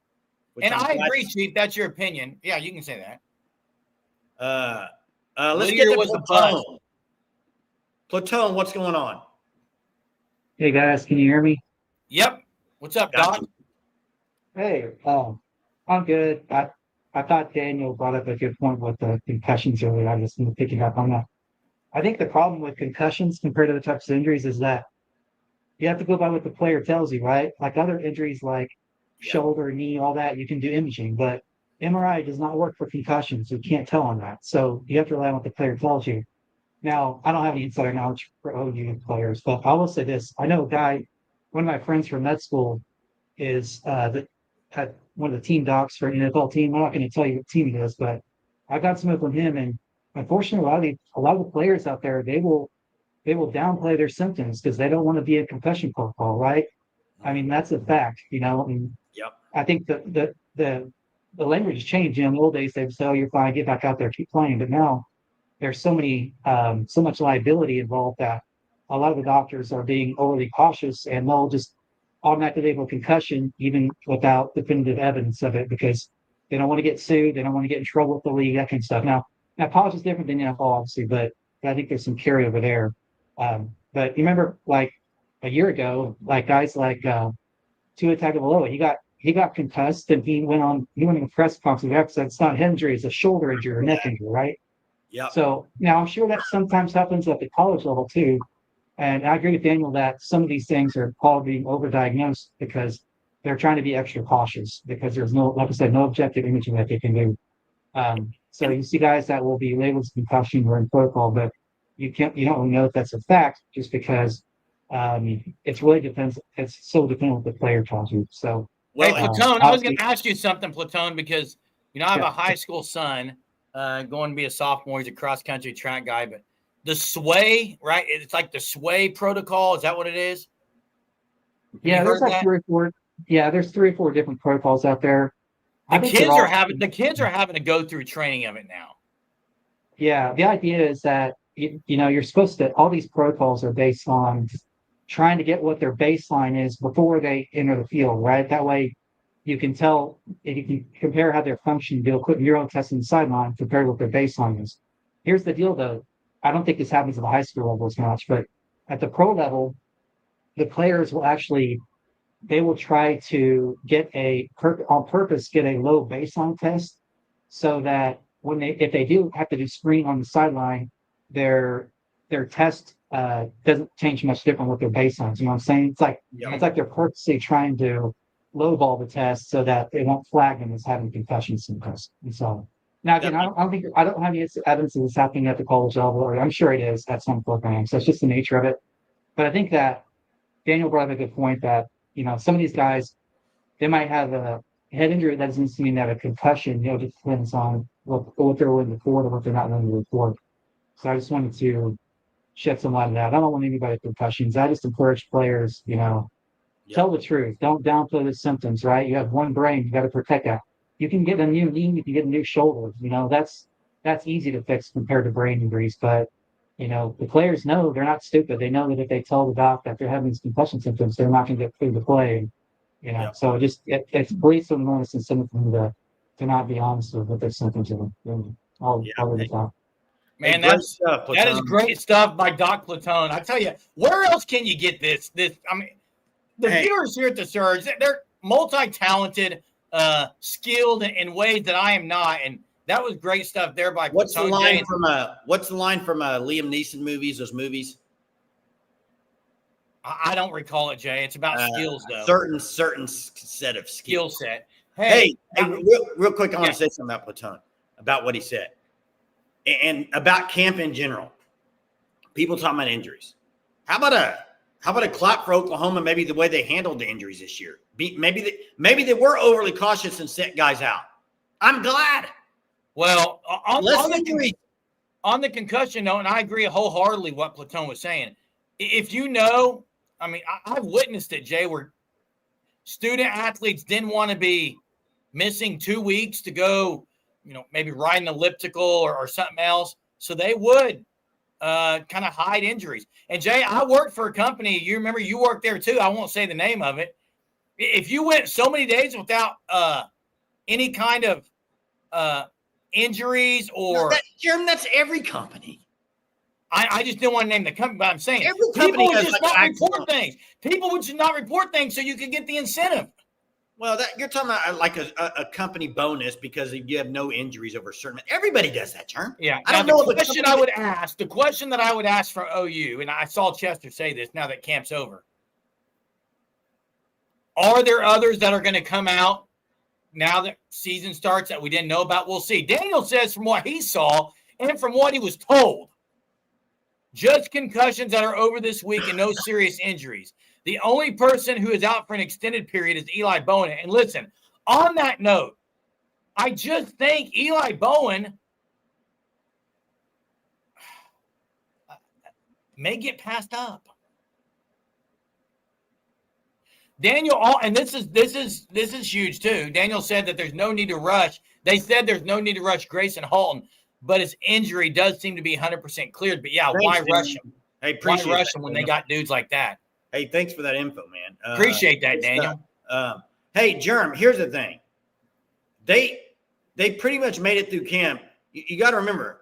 And I agree, Chief. That's your opinion. Yeah, you can say that. Let's Whittier get to was a Platone. Platone, what's going on? Hey guys, can you hear me? Yep. What's up, Gotcha. Doc? Hey, I'm good. I thought Daniel brought up a good point with the concussions earlier. I just been picking up on that. I think the problem with concussions compared to the types of injuries is that you have to go by what the player tells you, right? Like other injuries like shoulder, knee, all that, you can do imaging, but MRI does not work for concussions. You can't tell on that. So you have to rely on what the player tells you. Now, I don't have any insider knowledge for OU players, but I will say this. I know a guy, one of my friends from med school is had one of the team docs for an NFL team. I'm not going to tell you what team it is, but I got some info from him. And unfortunately, a lot of the players out there, they will downplay their symptoms because they don't want to be a concussion protocol, right? I mean, that's a fact, you know. I mean, Yep. I think the language has changed. You know, in the old days, they'd say, "Oh, you're fine, get back out there, keep playing." But now there's so much liability involved that a lot of the doctors are being overly cautious, and they'll just automatically label concussion even without definitive evidence of it because they don't want to get sued, they don't want to get in trouble with the league, that kind of stuff. Now college is different than NFL, obviously, but I think there's some carryover there. But you remember, like a year ago, like guys like Tua Tagovailoa, he got concussed, and he went on a press conference after said it's not an injury, it's a shoulder injury or neck injury, right? Yeah. So now I'm sure that sometimes happens at the college level too. And I agree with Daniel that some of these things are probably being overdiagnosed because they're trying to be extra cautious because there's no, like I said, no objective imaging that they can do. So you see guys that will be labeled as concussion or in protocol, but you don't know if that's a fact just because it's really depends. It's so dependent what the player tells you. So, Well, Platone, I was going to ask you something, Platone, because I have a high school son going to be a sophomore. He's a cross country track guy, but the sway, right? It's like the sway protocol. Is that what it is? Yeah, there's like three or four different protocols out there. The kids are having to go through training of it now. Yeah, the idea is that you're supposed to. All these protocols are based on trying to get what their baseline is before they enter the field, right? That way, you can tell, you can compare how they're functioning. They'll put neural tests in the sideline compared to what their baseline is. Here's the deal, though. I don't think this happens at the high school level as much, but at the pro level, the players will they will try to get on purpose get a low baseline test so that if they do have to do screening on the sideline, their test doesn't change much different with their baselines. You know what I'm saying? It's like they're purposely trying to lowball the test so that they won't flag them as having concussion symptoms. And so now again, I don't have any evidence of this happening at the college level, or I'm sure it is at some program. So it's just the nature of it. But I think that Daniel brought up a good point that some of these guys, they might have a head injury that doesn't mean they have a concussion. It just depends on what they're willing to report or what they're not willing to report. So I just wanted to shed some light on that. I don't want anybody with concussions. I just encourage players, tell the truth. Don't downplay the symptoms, right? You have one brain, you got to protect that. You can get a new knee, you can get a new shoulder. That's easy to fix compared to brain injuries. But the players know they're not stupid. They know that if they tell the doc that they're having these concussion symptoms, they're not going to get cleared to play. So it breeds some notice and some of them to not be honest with what their symptoms are. All over the top. Man, Hey, that is great stuff by Doc Platone. I tell you, where else can you get this? I mean, the viewers here at the Surge, they're multi-talented, skilled in ways that I am not, and that was great stuff there by What's Platone. What's the line from Liam Neeson movies? Those movies. I don't recall it, Jay. It's about skills, though. Certain set of skill skills. set. Hey, real quick, I want to say something about Platone, about what he said, and about camp in general. People talking about injuries. How about a clap for Oklahoma? Maybe the way they handled the injuries this year. Maybe they were overly cautious and sent guys out. I'm glad. Well, on the concussion note, and I agree wholeheartedly what Platone was saying. If I've witnessed it, Jay, where student athletes didn't want to be missing 2 weeks to go, maybe ride an elliptical or something else. So they would kind of hide injuries. And Jay, I worked for a company. You remember you worked there too. I won't say the name of it. If you went so many days without any kind of injuries or Jeremy, that's every company. I just didn't want to name the company, but I'm saying every company people would has just not report things. People would just not report things so you could get the incentive. Well, you're talking about like a company bonus because you have no injuries over a certain. Everybody does that, Jerm. Yeah. I don't know the question that I would ask for OU, and I saw Chester say this now that camp's over. Are there others that are going to come out now that season starts that we didn't know about? We'll see. Daniel says from what he saw and from what he was told, just concussions that are over this week and no serious injuries. The only person who is out for an extended period is Eli Bowen. And listen, on that note, I just think Eli Bowen may get passed up. Daniel, and this is huge too. Daniel said that there's no need to rush. They said there's no need to rush Grayson Halton, but his injury does seem to be 100% cleared. But yeah, why rush him? Hey, why rush him when they got dudes like that? Hey, thanks for that info, man. Appreciate that, Daniel. Hey, Jerm, here's the thing. They pretty much made it through camp. You got to remember,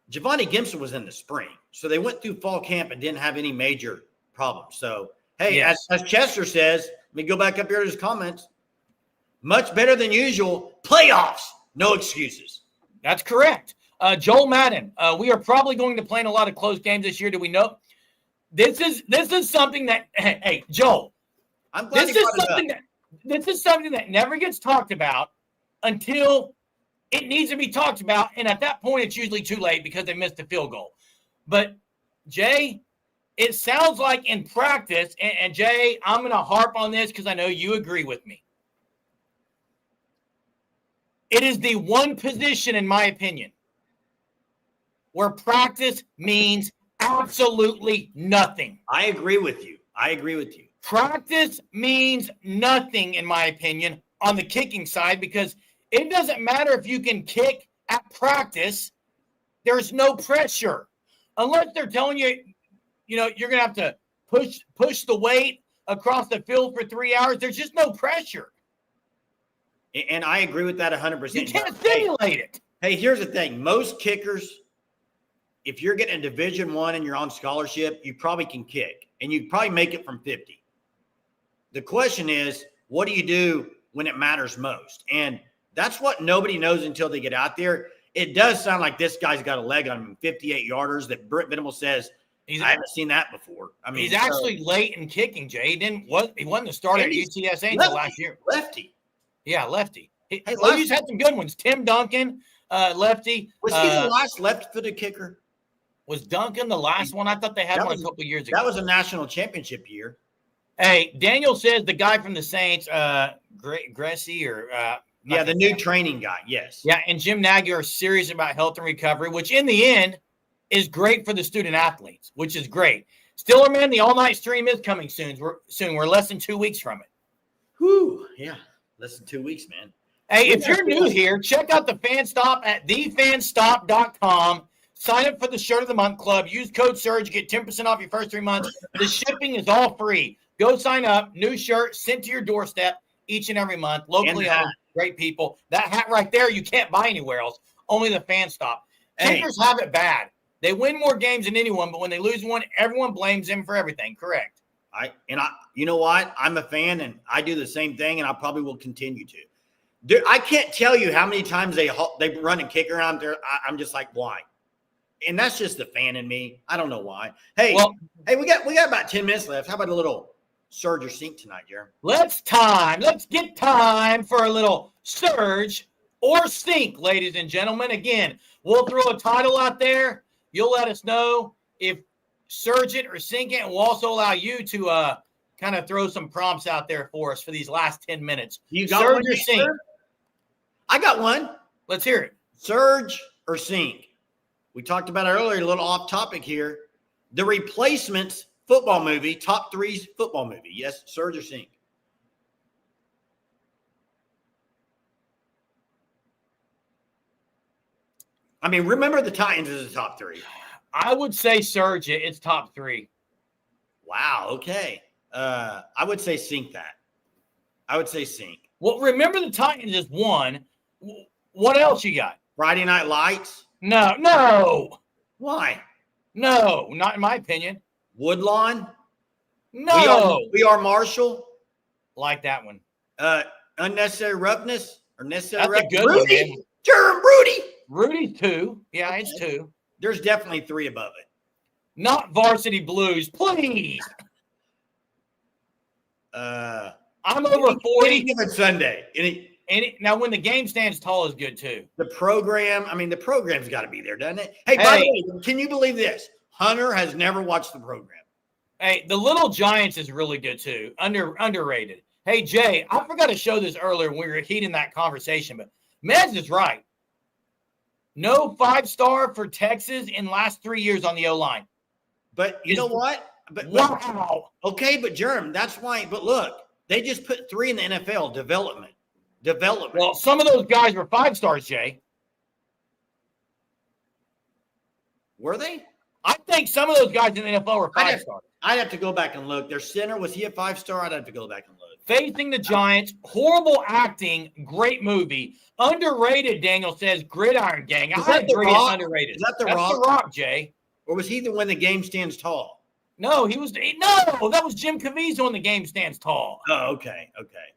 Giovanni Gimson was in the spring, so they went through fall camp and didn't have any major problems. So, hey, yes. as Chester says, let me go back up here to his comments. Much better than usual. Playoffs, no excuses. That's correct. Joel Madden, we are probably going to play in a lot of close games this year. Do we know? This is something that, hey, Joel, this is something that never gets talked about until it needs to be talked about. And at that point, it's usually too late because they missed the field goal. But Jay, it sounds like in practice, and Jay, I'm going to harp on this because I know you agree with me. It is the one position, in my opinion, where practice means absolutely nothing. I agree with you. Practice means nothing, in my opinion, on the kicking side because it doesn't matter if you can kick at practice. There's no pressure. Unless they're telling you, you're going to have to push the weight across the field for 3 hours. There's just no pressure. And I agree with that 100%. You can't simulate it. Hey, here's the thing. Most kickers, if you're getting a Division I and you're on scholarship, you probably can kick, and you probably make it from 50. The question is, what do you do when it matters most? And that's what nobody knows until they get out there. It does sound like this guy's got a leg on him, 58-yarders that Britt Venable says, I haven't seen that before. I mean, he's actually late in kicking, Jay. He wasn't the starter at UTSA until last year. Lefty. Yeah, lefty. He's had some good ones. Tim Duncan, lefty. Was he the last left-footed kicker? Was Duncan the last one? I thought they had one a couple years ago. That was a national championship year. Hey, Daniel says the guy from the Saints, Gressy or Yeah, the new training guy. Yes. Yeah, and Jim Nagy are serious about health and recovery, which in the end is great for the student athletes, which is great. Stillerman, the all-night stream is coming soon. We're less than 2 weeks from it. Whew. Yeah, less than 2 weeks, man. Hey, if you're new here, check out the Fan Stop at thefanstop.com. Sign up for the Shirt of the Month Club. Use code SURGE. Get 10% off your first 3 months. The shipping is all free. Go sign up. New shirt sent to your doorstep each and every month. Locally owned. Great people. That hat right there, you can't buy anywhere else. Only the Fan Stop. Kickers have it bad. They win more games than anyone, but when they lose one, everyone blames them for everything. Correct. You know what? I'm a fan, and I do the same thing, and I probably will continue to. Dude, I can't tell you how many times they run a kicker out there. I'm just like, why? And that's just the fan in me. I don't know why. Hey, we got about 10 minutes left. How about a little surge or sink tonight, Jeremy? Let's get time for a little surge or sink, ladies and gentlemen. Again, we'll throw a title out there. You'll let us know if surge it or sink it, and we'll also allow you to kind of throw some prompts out there for us for these last 10 minutes. You got surge one, or sink? Sir? I got one. Let's hear it. Surge or sink? We talked about it earlier, a little off topic here. The Replacements football movie, top 3 football movie. Yes, surge or sink? I mean, remember the Titans as a top 3. I would say surge it. It's top 3. Wow. Okay. I would say sink that. I would say sink. Well, remember the Titans is 1. What else you got? Friday Night Lights? No. Why? No, not in my opinion. Woodlawn? No. We are Marshall? Like that one. Unnecessary Roughness? Or Necessary That's Roughness? a good one, man. Jerem Rudy? Rudy's 2. Yeah, okay. It's 2. There's definitely 3 above it. Not Varsity Blues, please. I'm over 40. Any given Sunday. Now, when the game stands tall is good, too. The program's got to be there, doesn't it? Hey, by the way, can you believe this? Hunter has never watched the program. Hey, The Little Giants is really good, too. Underrated. Hey, Jay, I forgot to show this earlier when we were heating that conversation, but Mez is right. No 5-star for Texas in last 3 years on the O-line. But you know what? Wow. Okay, but Jerem, that's why. But look, they just put 3 in the NFL development. Well, some of those guys were 5-stars, Jay. Were they? I think some of those guys in the NFL were 5-stars. I'd have to go back and look. Their center, was he a 5-star? I'd have to go back and look. Facing the Giants, horrible acting, great movie. Underrated, Daniel says, Gridiron Gang. I agree it's underrated. Is that That's The Rock, Jay. Or was he the one the game stands tall? No, that was Jim Caviezel in The Game Stands Tall. Oh, okay.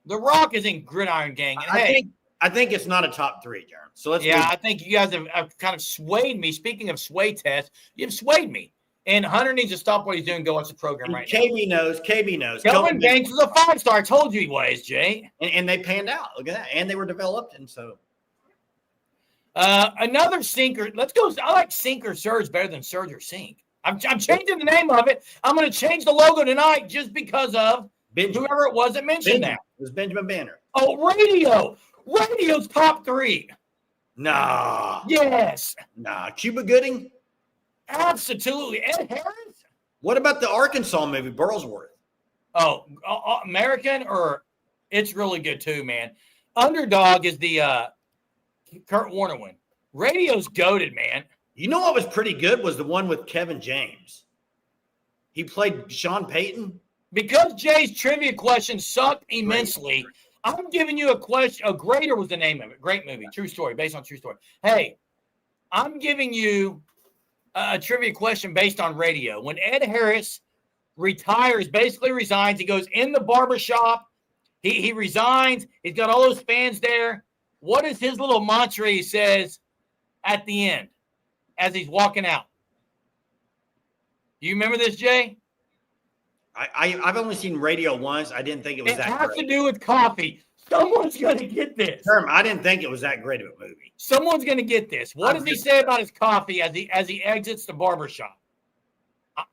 The Rock is in Gridiron Gang. And I think it's not a top 3, Jeremy. So I think you guys have kind of swayed me. Speaking of sway tests, you've swayed me. And Hunter needs to stop what he's doing. Go watch the program right now. KB knows. Kelvin Banks was a 5-star. I told you he was, Jay. And they panned out. Look at that. And they were developed. And so. Another sinker. Let's go. I like sink or surge better than surge or sink. I'm changing the name of it. I'm going to change the logo tonight just because of whoever it was that mentioned that. It was Benjamin Banner. Oh, radio. Radio's top 3. Nah. Yes. Nah. Cuba Gooding? Absolutely. Ed Harris? What about the Arkansas movie, Burlsworth? Oh, American or it's really good too, man. Underdog is the Kurt Warner one. Radio's goated, man. You know what was pretty good was the one with Kevin James. He played Sean Payton. Because Jay's trivia questions sucked immensely, I'm giving you a question. Oh, Greater was the name of it. Great movie. True story. Based on true story. Hey, I'm giving you a trivia question based on radio. When Ed Harris retires, basically resigns, he goes in the barbershop. He resigns. He's got all those fans there. What is his little mantra he says at the end as he's walking out? Do you remember this, Jay? I've only seen radio once. I didn't think it was that great. It has to do with coffee. Someone's going to get this. I didn't think it was that great of a movie. Someone's going to get this. What does he say about his coffee as he exits the barbershop?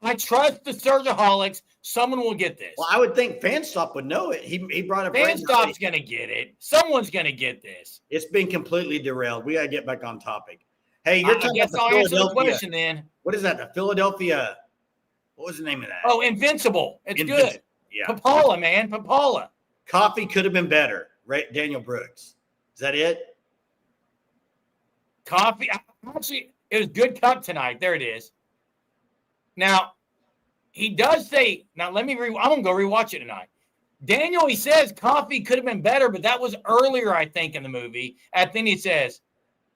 I trust the Surgeaholics. Someone will get this. Well, I would think Fanstop would know it. He brought up. Fanstop's going to get it. Someone's going to get this. It's been completely derailed. We got to get back on topic. Hey, you're I talking guess about I'll the answer the Philadelphia. question then. What is that? The Philadelphia. What was the name of that? Oh, Invincible. It's good. Yeah. Papala, man. Papala. Coffee could have been better. Right, Daniel Brooks. Is that it? Coffee. Actually, it was good cup tonight. There it is. Now, he does say, now let me, I'm going to go rewatch it tonight. Daniel, he says coffee could have been better, but that was earlier, I think, in the movie. And then he says,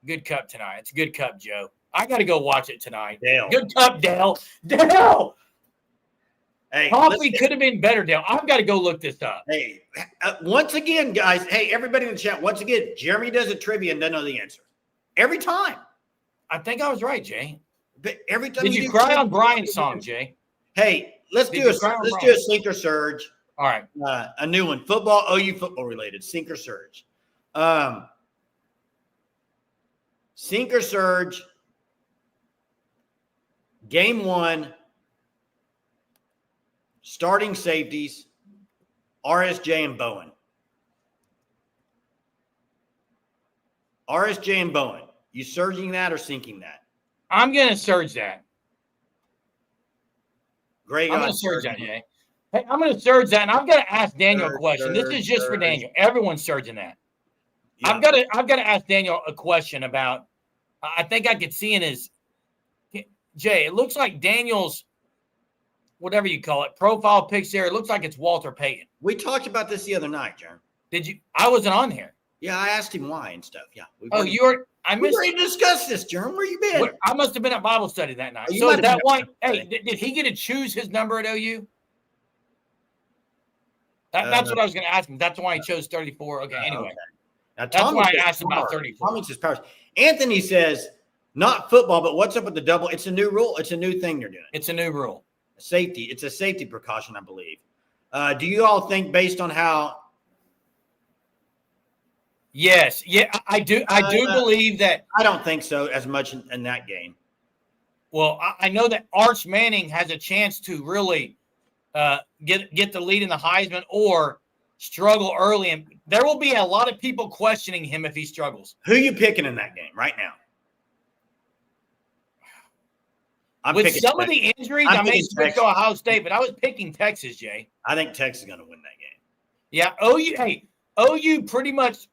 good cup tonight. It's a good cup, Joe. I got to go watch it tonight. Dale. Good cup, Dale. Dale! Hey, coffee could have been better, Dale. I've got to go look this up. Hey, once again, guys. Hey, everybody in the chat. Once again, Jeremy does a trivia and doesn't know the answer. Every time. I think I was right, Jay. But every time. Did you cry on Brian's song, Jay? Hey, let's do a sink or surge. All right. A new one. Football, OU football related. Sink or surge. Sink or surge. Game 1. Starting safeties. RSJ and Bowen. RSJ and Bowen. You surging that or sinking that? I'm going to surge that. Great. I'm going to surge that, Jay. Hey, I'm going to surge that, and I've got to ask Daniel a question. This is just for Daniel. Everyone's surging that. Yeah. I've got to ask Daniel a question about. I think I could see in his Jay. It looks like Daniel's, whatever you call it, profile pics there. It looks like it's Walter Payton. We talked about this the other night, Jeremy. Did you? I wasn't on here. Yeah, I asked him why and stuff. Yeah. I missed. We discussed this, Jeremy. Where you been? I must have been at Bible study that night. So is that why? Hey, did he get to choose his number at OU? That's what I was going to ask him. That's why he chose 34. Okay, anyway. Okay. Now, that's why I asked about 34. Tommy says powers. Anthony says, not football, but what's up with the double? It's a new rule. It's a new thing you're doing. It's a new rule. Safety. It's a safety precaution, I believe. Do you all think based on how? Yes. Yeah, I do. I do believe that. I don't think so as much in that game. Well, I know that Arch Manning has a chance to really get the lead in the Heisman or struggle early. And there will be a lot of people questioning him if he struggles. Who are you picking in that game right now? With some of the injuries, I may switch to Ohio State, but I was picking Texas, Jay. I think Texas is going to win that game. Yeah, OU pretty much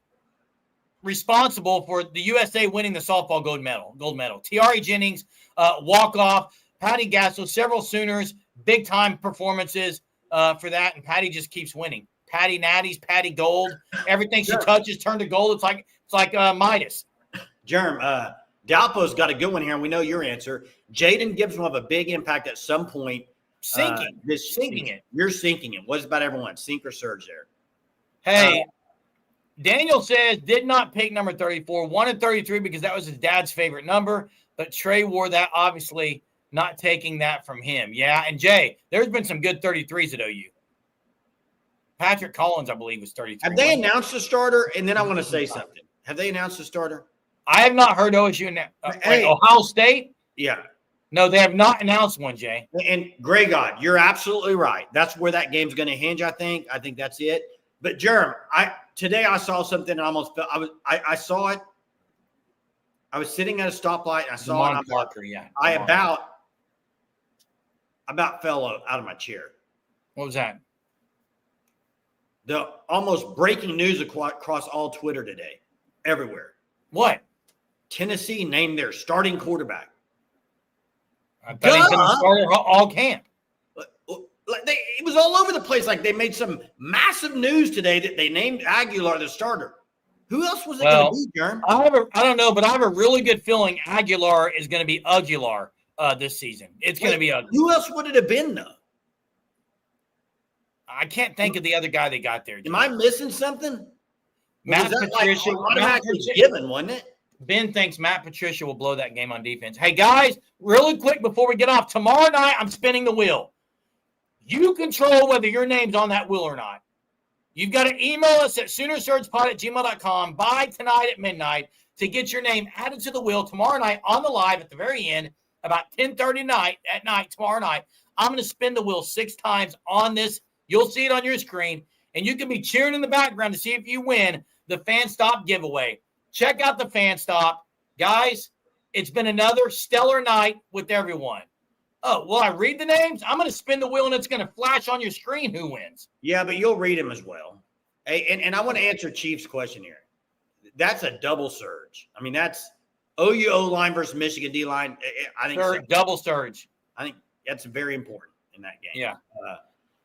responsible for the USA winning the softball gold medal. Tiare Jennings, walk-off, Patty Gasso, several Sooners, big-time performances for that, and Patty just keeps winning. Patty Natties, Patty Gold, everything she touches turned to gold. It's like Midas. Jerm, Dalpo's got a good one here, and we know your answer. Jaden Gibbs will have a big impact at some point. Sinking it. You're sinking it. What's about everyone? Sink or surge there? Hey, Daniel says did not pick number 34, wanted 33 because that was his dad's favorite number, but Trey wore that, obviously not taking that from him. Yeah, and Jay, there's been some good 33s at OU. Patrick Collins, I believe, was 33. Have they announced a starter? And then I want to say something. Have they announced a starter? I have not heard OSU Ohio State? Yeah. No, they have not announced one, Jay. And Grey God, you're absolutely right. That's where that game's going to hinge, I think. I think that's it. But Jerm, today I saw something and almost felt I saw it. I was sitting at a stoplight. I saw it. Parker, yeah. I about fell out of my chair. What was that? The almost breaking news across all Twitter today, everywhere. What? Tennessee named their starting quarterback. I thought he's going to start all camp. It was all over the place. Like they made some massive news today that they named Aguilar the starter. Who else was it going to be, Jerm? I don't know, but I have a really good feeling Aguilar is going to be Aguilar this season. It's going to be ugly. Who else would it have been, though? I can't think of the other guy they got there. Am I missing something? Matt Patricia. Given, wasn't it? Ben thinks Matt Patricia will blow that game on defense. Hey, guys, really quick before we get off, tomorrow night I'm spinning the wheel. You control whether your name's on that wheel or not. You've got to email us at SoonerSurgePod@gmail.com by tonight at midnight to get your name added to the wheel tomorrow night on the live at the very end. about 10:30 at night tomorrow night, I'm going to spin the wheel 6 times on this. You'll see it on your screen, and you can be cheering in the background to see if you win the Fan Stop giveaway. Check out the Fan Stop. Guys, it's been another stellar night with everyone. Oh, will I read the names? I'm going to spin the wheel, and it's going to flash on your screen who wins. Yeah, but you'll read them as well. Hey, and I want to answer Chief's question here. That's a double surge. I mean, that's OU O-line versus Michigan D-line. I think double surge. I think that's very important in that game. Yeah.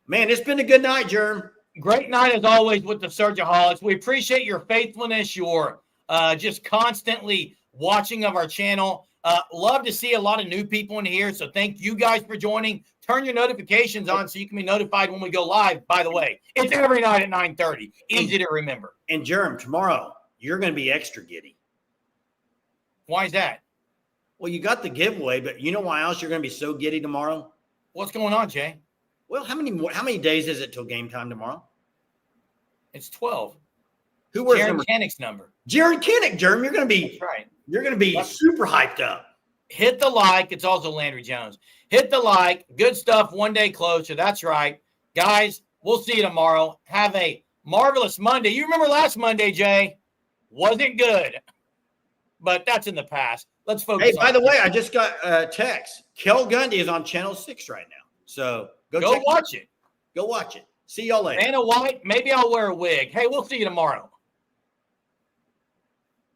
Man, it's been a good night, Jerm. Great night as always with the Surgeaholics. We appreciate your faithfulness, your just constantly watching of our channel. Love to see a lot of new people in here. So thank you guys for joining. Turn your notifications on so you can be notified when we go live. By the way, it's every night at 9:30. Easy to remember. And Jerm, tomorrow you're going to be extra giddy. Why is that? Well, you got the giveaway, but you know why else you're going to be so giddy tomorrow? What's going on, Jay? Well, how many days is it till game time tomorrow? It's 12. Who wears Jaron Kinnick's number? Jaron Kinnick, Jerm. You're going to be That's right. You're going to be super hyped up. Hit the like. It's also Landry Jones. Hit the like. Good stuff. One day closer. That's right. Guys, we'll see you tomorrow. Have a marvelous Monday. You remember last Monday, Jay? Wasn't good. But that's in the past. Let's focus. Hey, by the way, I just got a text. Kel Gundy is on Channel 6 right now. So go watch it. Go watch it. See y'all later. Vanna White, maybe I'll wear a wig. Hey, we'll see you tomorrow.